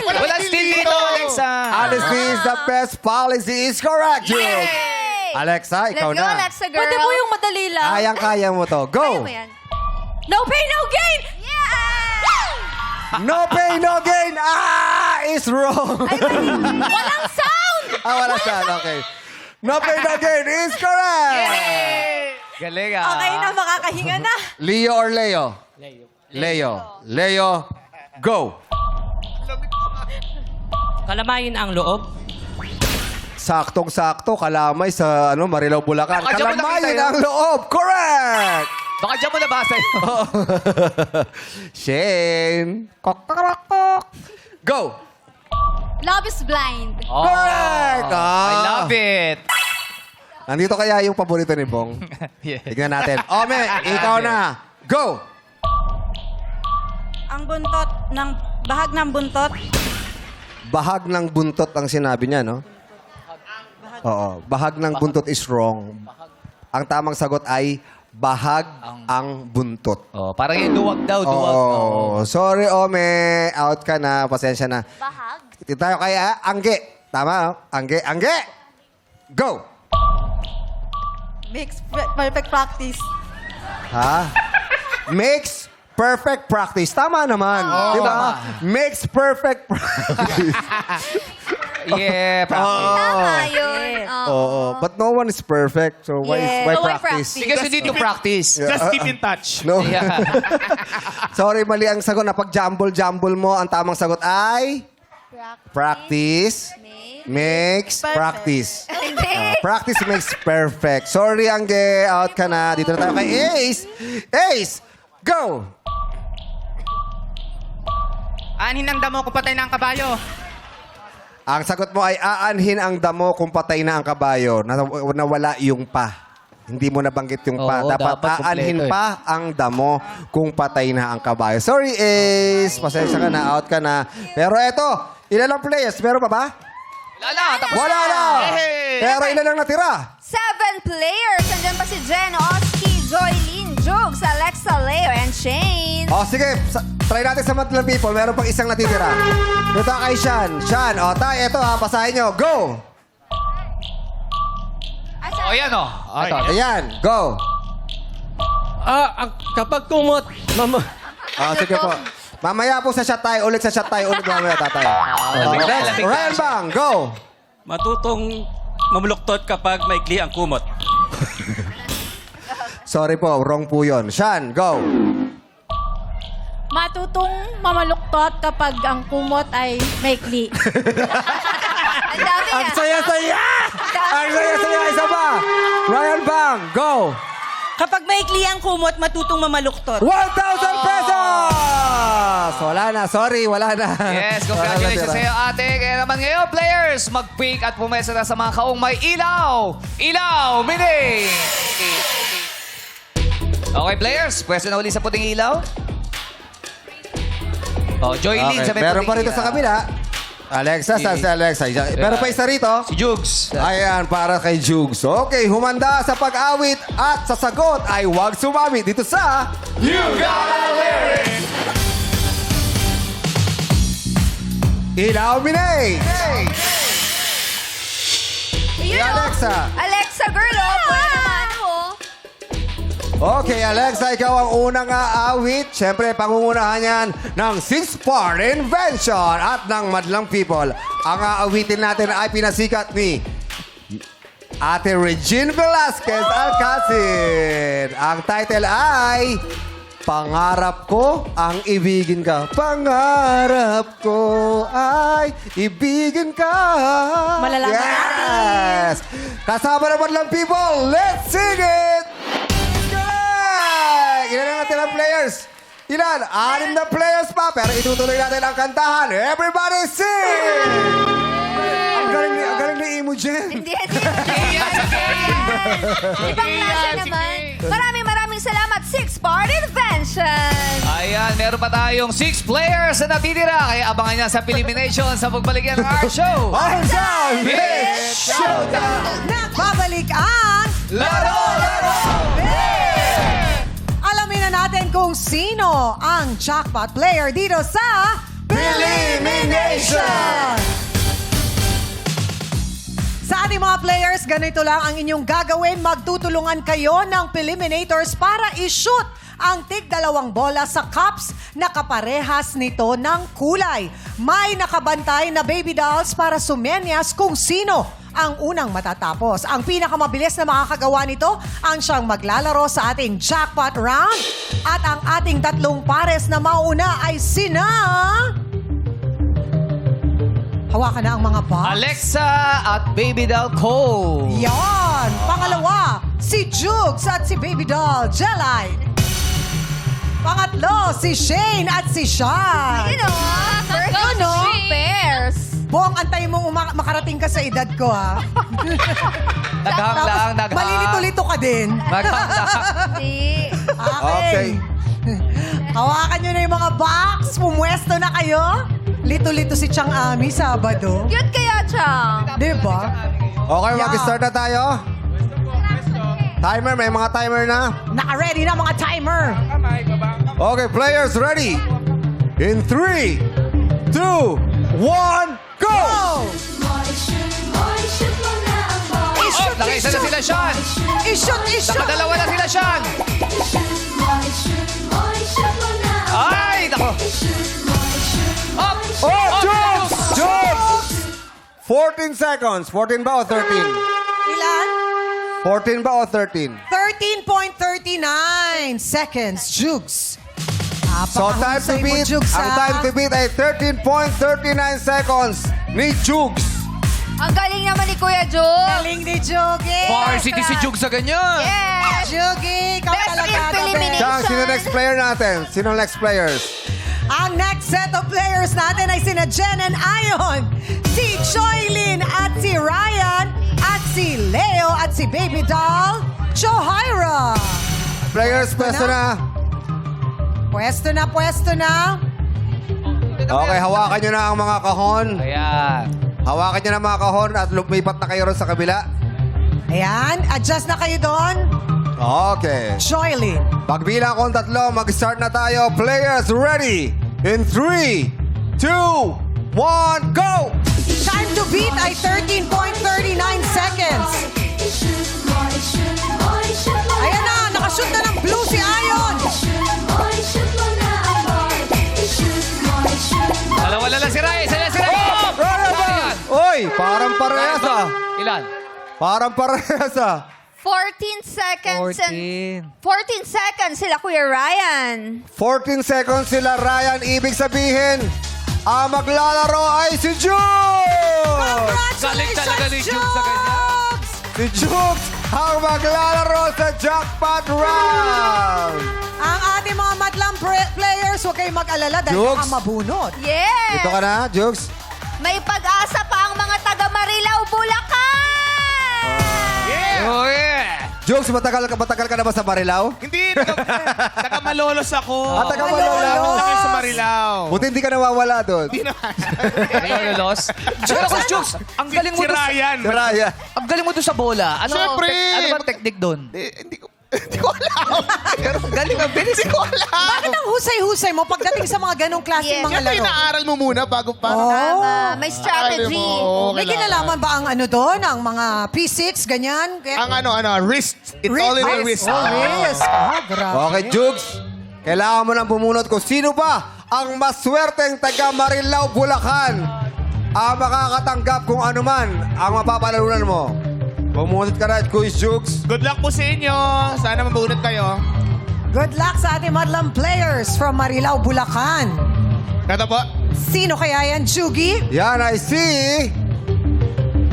Wala still dito, Alexa. Honesty is the best policy is correct, Jokes. Alexa, Let's ikaw go, na. Alexa girl. Pwede po yung madali lang. Kayang-kaya mo to. Go! Kaya mo yan. No pain, no gain! Yeah! No pain, no gain. Is wrong. Walang sound! Wala sound. Okay. No pain, no gain is correct. Galing ah. Okay na, makakahinga na. Leo or Leo? Leo. Leo, go. Kalamayin ang loob. Saktong-sakto, kalamay sa Marilao, Bulacan. Baka dyan mo Kalamayin nakita yun. ang loob. Correct! Baka dyan mo nabasa yun. Shane. Kok. Go! Love is blind. Correct! I love it. Nandito kaya yung paborito ni Bong. Yeah. Tignan natin. Ome, ikaw na. Go! Ang buntot ng bahag ng buntot. Bahag ng buntot ang sinabi niya, no? Oo. Bahag ng buntot is wrong. Ang tamang sagot ay bahag ang buntot. Oh, parang yung duwag daw, duwag. Oh, sorry, Ome. Out ka na. Pasensya na. Bahag. Dito tayo kay Angge. Tama, no? Angge. Angge! Go! Makes perfect practice. Ha? Makes perfect practice. Tama naman. Di ba? Makes perfect practice. Yeah, practice. Tama yun. Oo. But no one is perfect. So why, Yeah. why So why practice? Because you need to practice. Just keep in touch. No. Yeah. Sorry, mali ang sagot. Napag-jumble-jumble mo. Ang tamang sagot ay... Practice. makes practice. Hindi. Practice makes perfect. Sorry, Angge. Out ka na. Dito na tayo kay Ace. Ace, go! Aanhin ang damo kung patay na ang kabayo. Ang sagot mo ay aanhin ang damo kung patay na ang kabayo. Nawala yung pa. Hindi mo nabanggit yung pa. Oo, dapat dapat aanhin kumpleto eh. pa ang damo kung patay na ang kabayo. Sorry, Ace. Pasensya ka na. Out ka na. Pero eto, ilan ang players? Meron pa ba? Wala na. Pero ilan ang natira? 7 players. Nandiyan pa si Jen, Oski, Joylene, Jugs, Alexa, Leo, and Shane. O, sige. Try natin sa Madlang People. Meron pang isang natitira. Dito kay Shan. Shan, o, tayo. Eto ha, basahin nyo. Go! O yan o. Ito. Ayan, go! Kapag kumot, Sige po. Mamaya po sa shot tayo. Ulit sa shot tayo. Ulit mamaya tatay. Next, Ryan Bang, go! matutong mamuluktot kapag maikli ang kumot. Sorry po, wrong po yun. Shan, go! Matutong mamaluktot kapag ang kumot ay maikli. Ang dami Ang ah. saya-saya! Ang saya-saya! Isa pa! Ryan Bang, go! Kapag maikli ang kumot, matutong mamaluktot. 1,000 pesos! Wala na. Sorry, wala na. Yes, congratulations sa iyo, ate. Kaya naman ngayon, players, mag-pick at pumesa na sa mga kaong may ilaw. Ilaw, mini! Okay, players, pwesta na uli sa puting ilaw. Oh, Joylene sa may Meron pa puting rito sa ilaw. kabila. Alexa, sa si Alexa. Meron pa isa rito. Si Jugs. Ayan, para kay Jugs. Okay, humanda sa pag-awit at sa sagot ay huwag sumami dito sa You Got a Lyric! Ilaw Minay! Yun, oh. Alexa. Alexa, girl, oh. Pwede naman, oh. Okay, Alexa, ikaw ang unang aawit. Siyempre, pangungunahan yan ng 6-part invention at ng Madlang People. Ang aawitin natin ay pinasikat ni Ate Regine Velasquez Alcacid. Ang title ay Pangarap ko ang ibigin ka. Pangarap ko ay ibigin ka. Malalaman Yes! Kasama naman lang people. Let's sing it! Correct! Ilan ang natin ang players? Ilan? 6 na players pa. Pero itutuloy natin ang kantahan. Everybody sing! Ang galing ni Imogen. Hindi. Ibang klase naman. Maraming salamat, 6-part invention. Ayan, meron pa tayong 6 players na natitira. Kaya abangan niya sa elimination sa pagbalik yan ng our show. Awesome! It's showtime! Nagbabalik ang Laro! Alamin na natin kung sino ang jackpot player dito sa Elimination! Sa ating mga players, ganito lang ang inyong gagawin. Magtutulungan kayo ng Peliminators para i-shoot ang tig-2 bola sa cups na kaparehas nito ng kulay. May nakabantay na baby dolls para sumenyas kung sino ang unang matatapos. Ang pinakamabilis na makakagawa nito ang siyang maglalaro sa ating jackpot round. At ang ating 3 pares na mauna ay sina... Hawakan na ang mga box. Alexa at Baby Doll Cole. Yan! Pangalawa, si Jugs at si Baby Doll Jelly. Pangatlo, si Shane at si Sean. You know, first no pairs. Bong, antayin mong makarating ka sa edad ko, ha? Naghang lang, naghang. Malilito-lito ka din. Naghang lang. Hindi. Okay. Hawakan nyo na yung mga box. Pumwesto na kayo. Lito-lito si Chang Ami, Sabado. Cute kaya, Chang. Diba? Okay, Yeah. mag-start na tayo. Timer, may mga timer na. Naka-ready na mga timer. Okay, players, ready? In 3, 2, 1, go! Oh, nakaisa na sila, Sean. I-shoot! Nakadalawa na sila, Sean. Ay, nako. Up! Oh, Jugs! Jugs! 14 seconds. 14 ba o 13? Ilan? 14 ba o 13? 13.39 seconds, Jugs. So, time to beat. Ang time to beat ay 13.39 seconds ni Jugs. Ang galing naman ni Kuya Jug. Galing ni Jugi. Varsity si Jug sa ganyan. Yes! Jugi, ikaw Best talaga. in the best. elimination. Chang, sino next player natin? Sino next players? Ang next set of players natin ay sina Jen and Ion, si Joylyn at si Ryan, at si Leo at si Baby Doll, Johaira. Players, pwesto na. Pwesto na. Okay, hawakan nyo na ang mga kahon. Ayan. Hawakan nyo na mga kahon at lumipat na kayo ron sa kabila. Ayan, adjust na kayo doon. Okay. Joylyn. Pagbilang akong 3, mag-start na tayo. Players, ready? In 3, 2, 1, go! Time to beat ay 13.39 seconds. Ayan na, nakashoot na ng blue si Ion. Dalawa na lang si Ray. Isa na si Ray. Ayan. Oy, parang parehas ah. Ilan? Parang parehas ah. 14 seconds. 14. 14 seconds sila, Kuya Ryan. 14 seconds sila, Ryan. Ibig sabihin, ang maglalaro ay si Jugs! Galing talaga ni Jug sa ganyan. Si Jugs ang maglalaro sa jackpot round! Ang ating mga madlang players, huwag kayong mag-alala dahil Jugs. baka mabunot. Yes! Dito ka na, Jugs? May pag-asa pa ang mga taga Marilao, Bulacan! Oh, yeah. Jugs, matagal ka na ba sa Marilao? Hindi, taga Malolos ako. Taga Malolos. Taga sa Marilao. Buti hindi ka nawawala doon. Hindi naman. Lolos. Pero kung Jux, ang galing mo Si doon. Ryan. Si Ryan. Ang galing mo doon sa bola. Ano, Siyempre. ano ba technique doon? Hindi ko alam. Pero galing ang bilis. Hindi ko alam. Bakit ang husay-husay mo pagdating sa mga ganong klaseng Yes. mga Siyempre, laro? inaaral mo muna bago pa. Tama, may strategy. May kinalaman ba ang ano doon? Ang mga P6, ganyan? Kaya, Ang wrist. It's all in the wrist. Wrist. Grabe. Okay, Jugs. Kailangan mo nang bumunot kung sino ba ang maswerteng taga Marilao, Bulacan ang makakatanggap kung ano man ang mapapalalunan mo. Bumunot ka na, Kuya Jugs. Good luck po sa inyo. Sana mabunot kayo. Good luck sa ating madlang players from Marilao, Bulacan. Kata po. Sino kaya yan, Jugi? Yan ay si...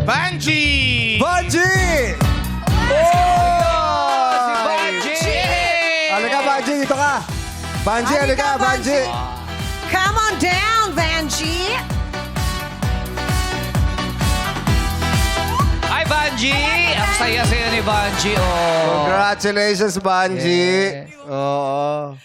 Banji! Banji! Si Banji! Halika, Banji. Dito ka. Banji, halika, Banji. Come on down, Vanji. Ay, Banji! Ang saya-saya ni Banji. Oh. Congratulations, Banji. Oo.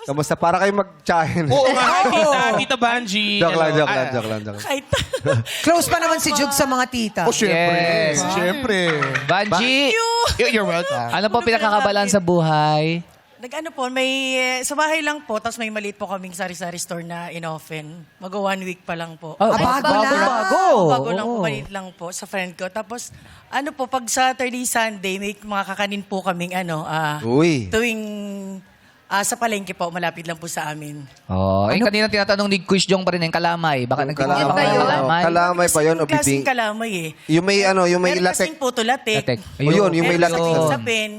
Kamusta? Para kayo mag-chahin. Oo nga, tita Banji. Joke lang, Hello. joke lang, joke lang, joke lang. Close pa naman si Jug sa mga tita. Oh, syempre. Yes. Syempre. Banji, You're welcome. ano po pinakakabalan sa buhay? Nag-ano po, may sa bahay lang po, tapos may maliit po kaming sari-sari store na in-offen. Mag-1 week pa lang po. Oh, bago lang. Bago. Bago lang po, maliit lang po sa friend ko. Tapos, ano po, pag Saturday, Sunday, may mga kakanin po kaming Uy. tuwing sa palengke po, malapit lang po sa amin. Oh, kanina tinatanong ni Quiz Jong pa rin yung kalamay. Baka nagtitinda ba yun? Kalamay pa yun o Klaseng bibing? kalamay eh. Yung may may Meron latek. kasing puto latek. Latek. O yun, yung may Meron latek. kasing Ayun. sapin.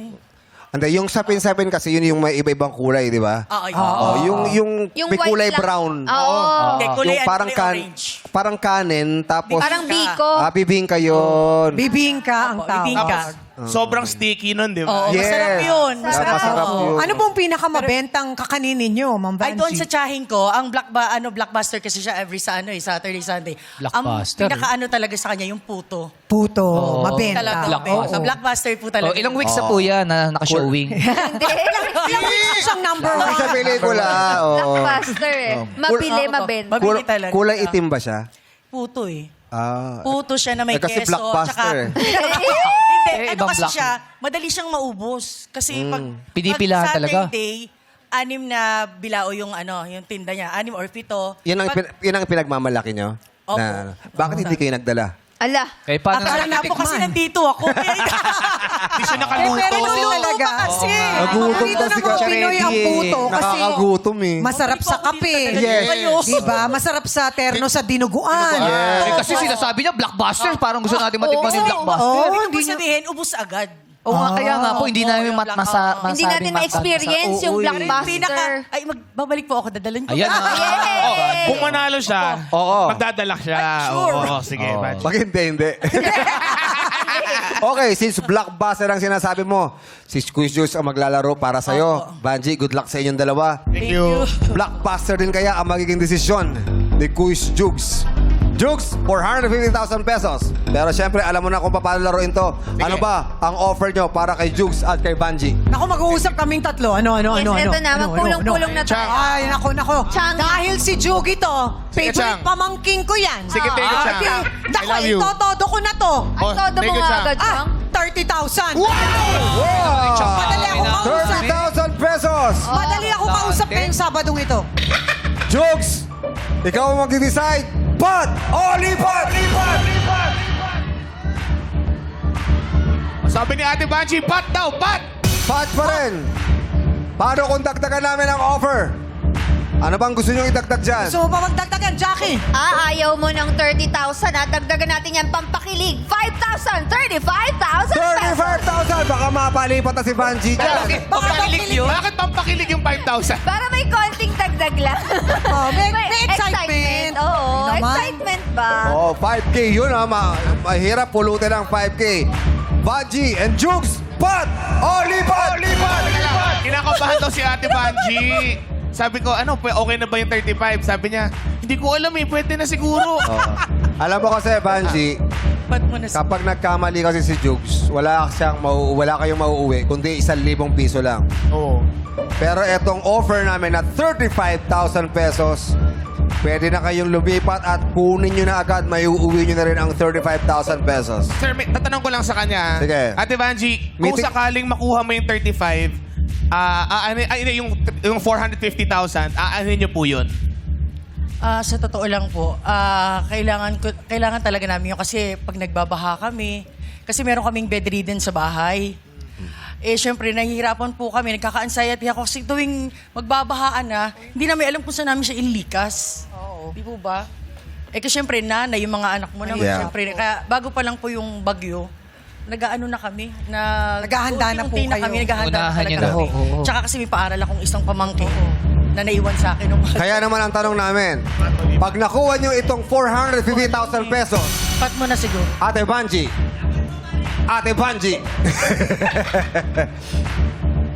Anda, yung sapin-sapin kasi yun yung may iba-ibang kulay, di ba? Oo, yun. Oh, yung Yung may white kulay lang. brown. Oo. Hindi, kulay, Yung parang orange. parang kanin, tapos Parang biko. bibingka yun. Bibingka ang Opo, tawag. bibingka. Sobrang sticky nun, di ba? Oo, masarap yun. Masarap yun. Ano pong pinakamabentang kakanin ninyo, Ma'am Ay, doon Vanji? sa tsahin ko, ang Blockbuster kasi siya every Saturday, Sunday. Blockbuster. Ang pinaka talaga sa kanya, yung puto. Puto, mabenta. Talaga. Blockbuster. Sa Blockbuster po talaga. Oh, ilang weeks na po yan na naka-showing? Hindi. Ilang weeks siyang number Ay, sa one? pelikula. oo. Blockbuster eh. Mabili, Oo, mabenta. mabili talaga. Kulay itim ba siya? Puto eh. Ah. Puto siya na may kasi keso. Blockbuster eh. Hindi, ano ibang kasi block. siya, madali siyang maubos. Kasi pag Pinipilahan talaga. Saturday, 6 na bilao yung yung tinda niya. 6 or 7. Yan ang pinagmamalaki nyo? Opo. Bakit hindi kayo nagdala? Ala. Kaya paano Akala na po kasi nandito ako. Hindi siya nakaluto. Pero niluluto ka kasi. Nagutom Paborito kasi ng mga ka. Pinoy ang puto kasi Nakakagutom eh. masarap sa kape. Yes. Diba? Masarap sa terno sa dinuguan. Eh, kasi sinasabi niya, blockbuster. Parang gusto natin matikman yung blockbuster. Oo, Hindi hindi ko sabihin, ubus agad. Oo nga, kaya nga po, hindi namin Hindi natin ma-experience yung blockbuster. Ay, babalik po ako, dadalhin ko. Ayan. Yay! Oh, kung manalo siya, Oo. magdadalak siya. sure. Oo, sige. Banji. Pag hindi. Okay, since blockbuster ang sinasabi mo, si Quiz Juice ang maglalaro para sa'yo. Banji, good luck sa inyong dalawa. Thank you. Blockbuster din kaya ang magiging desisyon ni Quiz Juice. Juice, 450,000 pesos. Pero syempre, alam mo na kung paano laruin to. Ano ba ang offer nyo para kay Juice at kay Banji? Naku, mag-uusap kaming tatlo. Ano? Yes, eto na, magpulong-pulong na tayo. Ay, naku. Chang. Dahil si Jugi to, Sige, favorite Chang. pamangking ko yan. Sige, thank you, Chang. I Naku, love you. itotodo ko na to. Ay, todo thank mo you, nga Chang. agad, Chang. 30,000. Wow! Madali ako kausap. 30,000 pesos! Madali ako kausap ngayong Sabadong ito. Jugs, ikaw ang mag-decide. Pat o lipat! Sabi ni Ate Banji, pat daw, pat! Pat pa rin. Paano kung dagdagan namin ang offer? Ano bang gusto nyo idagdag dyan? So, magdagdagan, Jackie. Ayaw mo ng 30,000 at dagdagan natin yan pampakilig. 5,000, 35,000 pesos. 35,000! Baka mapalipat na si Banji dyan. Pampakilig yun? Bakit pampakilig yung 5,000? Para may konting dagdag lang. Oh, may excitement. Oo, Naman. excitement ba? Oh, 5K yun ha. Mahirap pulutin ang 5K. Banji and Jugs, Pat o lipat! Kinakabahan daw si Ate Banji. Sabi ko, okay na ba yung 35? Sabi niya, hindi ko alam pwede na siguro. Oh. Alam mo kasi, Banji, Ba't mo na kapag nagkamali kasi si Jugs, wala kayong mauuwi, kundi 1,000 piso lang. Oo. Pero etong offer namin na 35,000 pesos, pwede na kayong lumipat at kunin nyo na agad, may uuwi nyo na rin ang 35,000 pesos. Sir, tatanong ko lang sa kanya. Sige. Ate Banji, kung Meeting- sakaling makuha mo yung 35, yung 450,000, aanin niyo po yun? Sa totoo lang po, kailangan talaga namin yun kasi pag nagbabaha kami, kasi meron kaming bedridden sa bahay. Syempre, nahihirapan po kami, nagkaka-anxiety ako kasi tuwing magbabahaan na, hindi namin alam kung saan namin siya ilikas. Oo. Di po ba? Kasi syempre, nanay, yung mga anak mo naman, Yeah. syempre, kaya bago pa lang po yung bagyo, nag-aano na kami, Naghahanda na po unti-unti kayo. kami, naghahanda na Unahan talaga niyo na. kami. Tsaka kasi may paaral akong isang pamangkin na naiwan sa akin. Nung Kaya naman ang tanong namin, pag nakuha nyo itong 450,000 pesos, Pat mo na siguro. Ate Banji,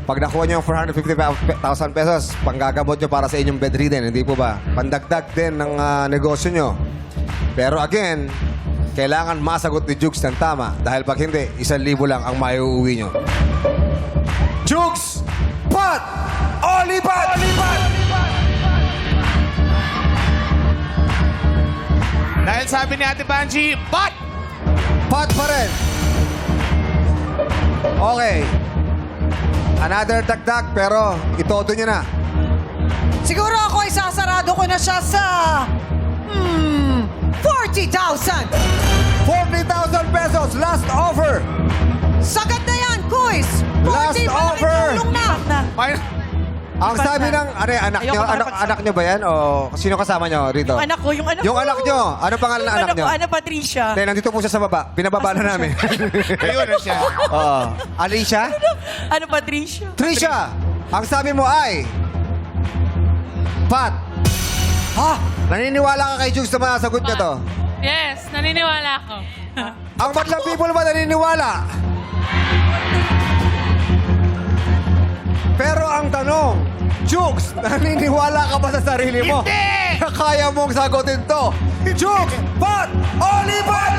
pag nakuha nyo yung 450,000 pesos, panggagamot nyo para sa inyong bedridden, hindi po ba? Pandagdag din ng negosyo nyo. Pero again, kailangan masagot ni Jugs ng tama. Dahil pag hindi, 1,000 lang ang maiuwi nyo. Jugs! Pat! O lipat! Dahil sabi ni Ate Banji, pat! Pat pa rin. Okay. Another dagdag, pero itodo nyo na. Siguro ako ay sasarado ko na siya sa 40,000. 40,000 pesos, last offer. Sagad na yan, Kuis. Last 40, malaking offer. tulong na. Ang sabi ng, anak nyo, anak nyo ba yan? O sino kasama nyo rito? Yung anak ko. Yung anak nyo. Ano pangalan ng anak nyo? Ana Patricia. Hindi, nandito po siya sa baba. Pinababa na namin. Ayun na siya. Oo. Alicia? Ana Patricia. Trisha, ang sabi mo ay... Pat. Ha? Naniniwala ka kay Jugs na masasagot niya to? Yes, naniniwala ako. Ang Madlang people ba naniniwala? Pero ang tanong, Jugs, naniniwala ka ba sa sarili mo? Hindi! Na kaya mong sagutin to? Jugs, Pat, o lipat!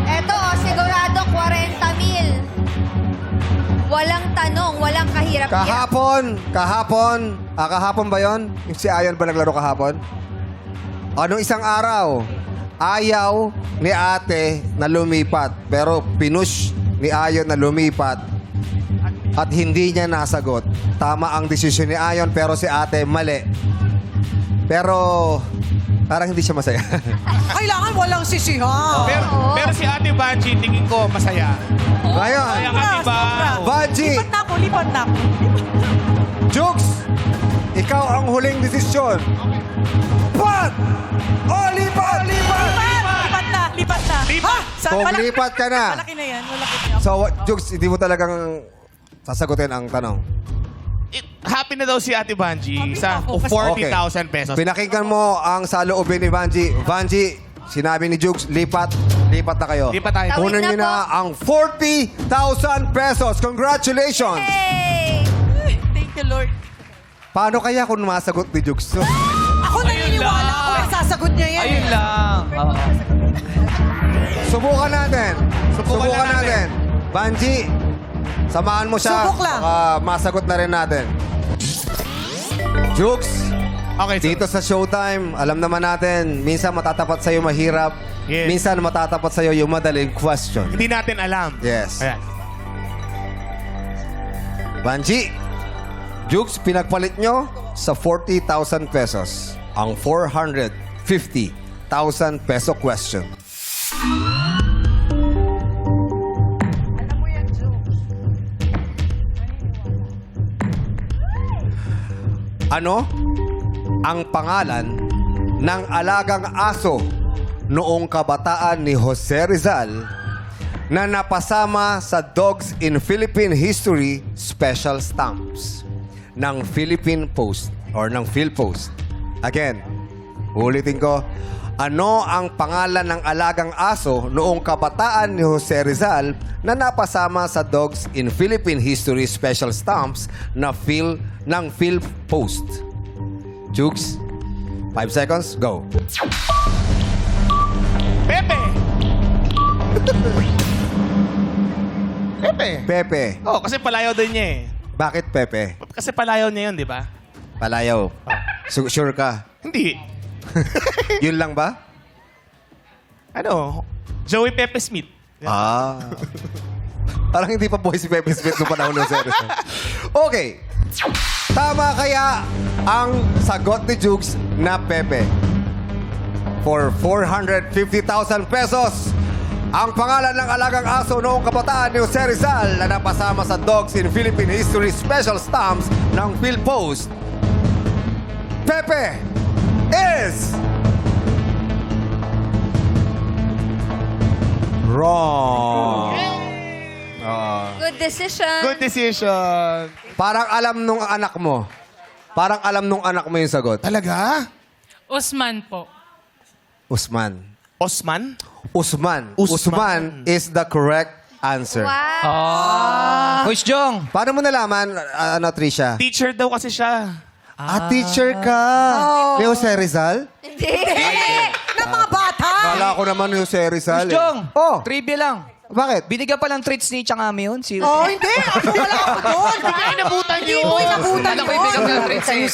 Eto, sigurado 40,000. Walang tanong, walang kahirap-hirap. Kahapon ba yon? Yung si Ayon ba naglaro kahapon? Anong isang araw? Ayaw ni ate na lumipat. Pero pinush ni Ayon na lumipat. At hindi niya nasagot. Tama ang desisyon ni Ayon, pero si ate mali. Pero parang hindi siya masaya. Kailangan walang sisihan. Pero si Ate Banji, tingin ko masaya. Ngayon, Kaya ka, diba? Banji, Lipat na ako. Jugs, ikaw ang huling desisyon. Pat! O lipat! Lipat na. Lipat! Kung lipat ka na. Malaki na yan. Malaki na. So, Jukes, hindi mo talagang sasagutin ang tanong. Happy na daw si Ate Vanji sa ako kasi- 40,000 pesos. Pinakinggan mo ang saloobin ni Vanji. Vanji, sinabi ni Jukes, lipat na kayo. Lipat tayo. Tawid Kunin na niyo na po. ang 40,000 pesos. Congratulations! Hey! Thank you, Lord. Paano kaya kung masagot ni Jukes? Ako naniniwala ako masasagot niya yan. Ayun lang. Oo. Subukan natin. Subukan natin. Vanji, samahan mo siya. Subok lang. Baka masagot na rin natin. Jukes, Okay, so, dito sa Showtime, alam naman natin, minsan matatapat sa'yo mahirap. Yes. Minsan matatapat sa'yo yung madaling question. hindi natin alam. Yes. Ayan. Vanji, Jukes, pinagpalit nyo sa 40,000 pesos ang 450,000 peso question. Ano ang pangalan ng alagang aso noong kabataan ni Jose Rizal na napasama sa Dogs in Philippine History Special Stamps ng Philippine Post or ng PhilPost? Again, ulitin ko. Ano ang pangalan ng alagang aso noong kabataan ni Jose Rizal na napasama sa Dogs in Philippine History Special Stamps ng PhilPost? Jukes, 5 seconds, go. Pepe! Pepe. Pepe. Oh, kasi palayaw din niya eh. Bakit Pepe? Kasi palayaw niya yun, di ba? Palayaw. Sure ka? Hindi. Yun lang ba? Ano? Joey Pepe Smith. Ah. Parang hindi pa buhay si Pepe Smith noong panahon ng series. Okay. Tama kaya ang sagot ni Jukes na Pepe? For 450,000 pesos, ang pangalan ng alagang aso noong kabataan ni Jose Rizal na napasama sa Dogs in Philippine History Special Stamps ng PhilPost. Pepe is wrong. Good decision. Good decision. Parang alam nung anak mo. Parang alam nung anak mo yung sagot. Talaga? Usman po. Usman. Osman? Usman. Usman. Usman is the correct answer. Wow. Coach Jong. Paano mo nalaman, Tricia? Teacher daw kasi siya. Teacher ka. Ni Jose Rizal? Hindi. Ng mga bata. Kala ko naman ni Jose Rizal. Coach Jong. Oh, Trivia lang. bakit? Binigyan pa lang treats ni Changami yun. Si... Oh, hindi. Ako wala ako doon. Inabutan Hindi mo inabutan Alam ko yung binigyan ng treats eh.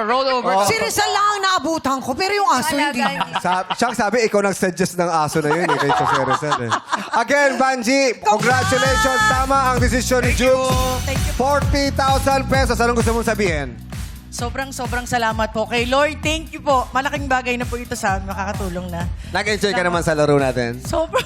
Roll over. Si Rizal lang ang naabutan ko, pero yung aso hindi. Siyang sabi, ikaw nag-suggest ng aso na yun, kay Jose Rizal. Again, Vanji, congratulations. Tama ang desisyon ni Jukes. 40,000 pesos. Anong gusto mong sabihin? Sobrang salamat po kay Lord. Thank you po. Malaking bagay na po ito sa amin. Makakatulong na. Nag-enjoy ka naman sa laro natin? Sobrang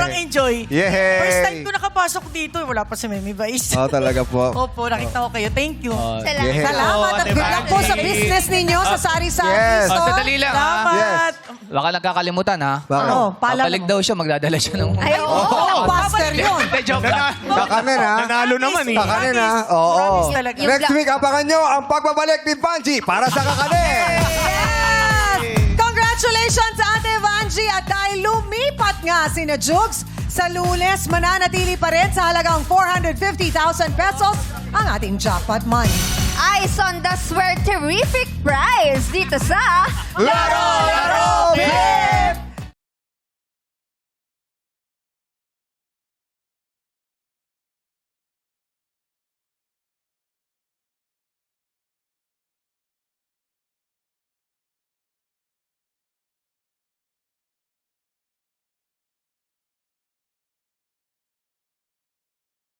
Yeah. enjoy. Yay! First time ko nakapasok dito. Wala pa si Memi Vice. Oo, talaga po. Opo, nakita ko kayo. Thank you. Salamat. Yeah. Salamat at Ate good luck po sa Vanji. business ninyo sa Sari-Sari Yes. Store. Sandali lang ha. Salamat. Baka nagkakalimutan ha. Bakit? Oo, paalam Babalik daw siya, magdadala siya ng... Ay, oo. Buster yun. Hindi, joke lang. Kakanin, ha? Nanalo naman eh. Kakanin, ha? Oo. Promise talaga. Next week, abangan nyo ang pagbabalik ni Vanji para sa kakanin. Yes! Congratulations, Ate Vanji. At dahil lumipat nga si Jukes, sa Lunes, mananatili pa rin sa halagang 450,000 pesos ang ating jackpot money. Eyes on the swear terrific prize dito sa Laro! Laro! Play!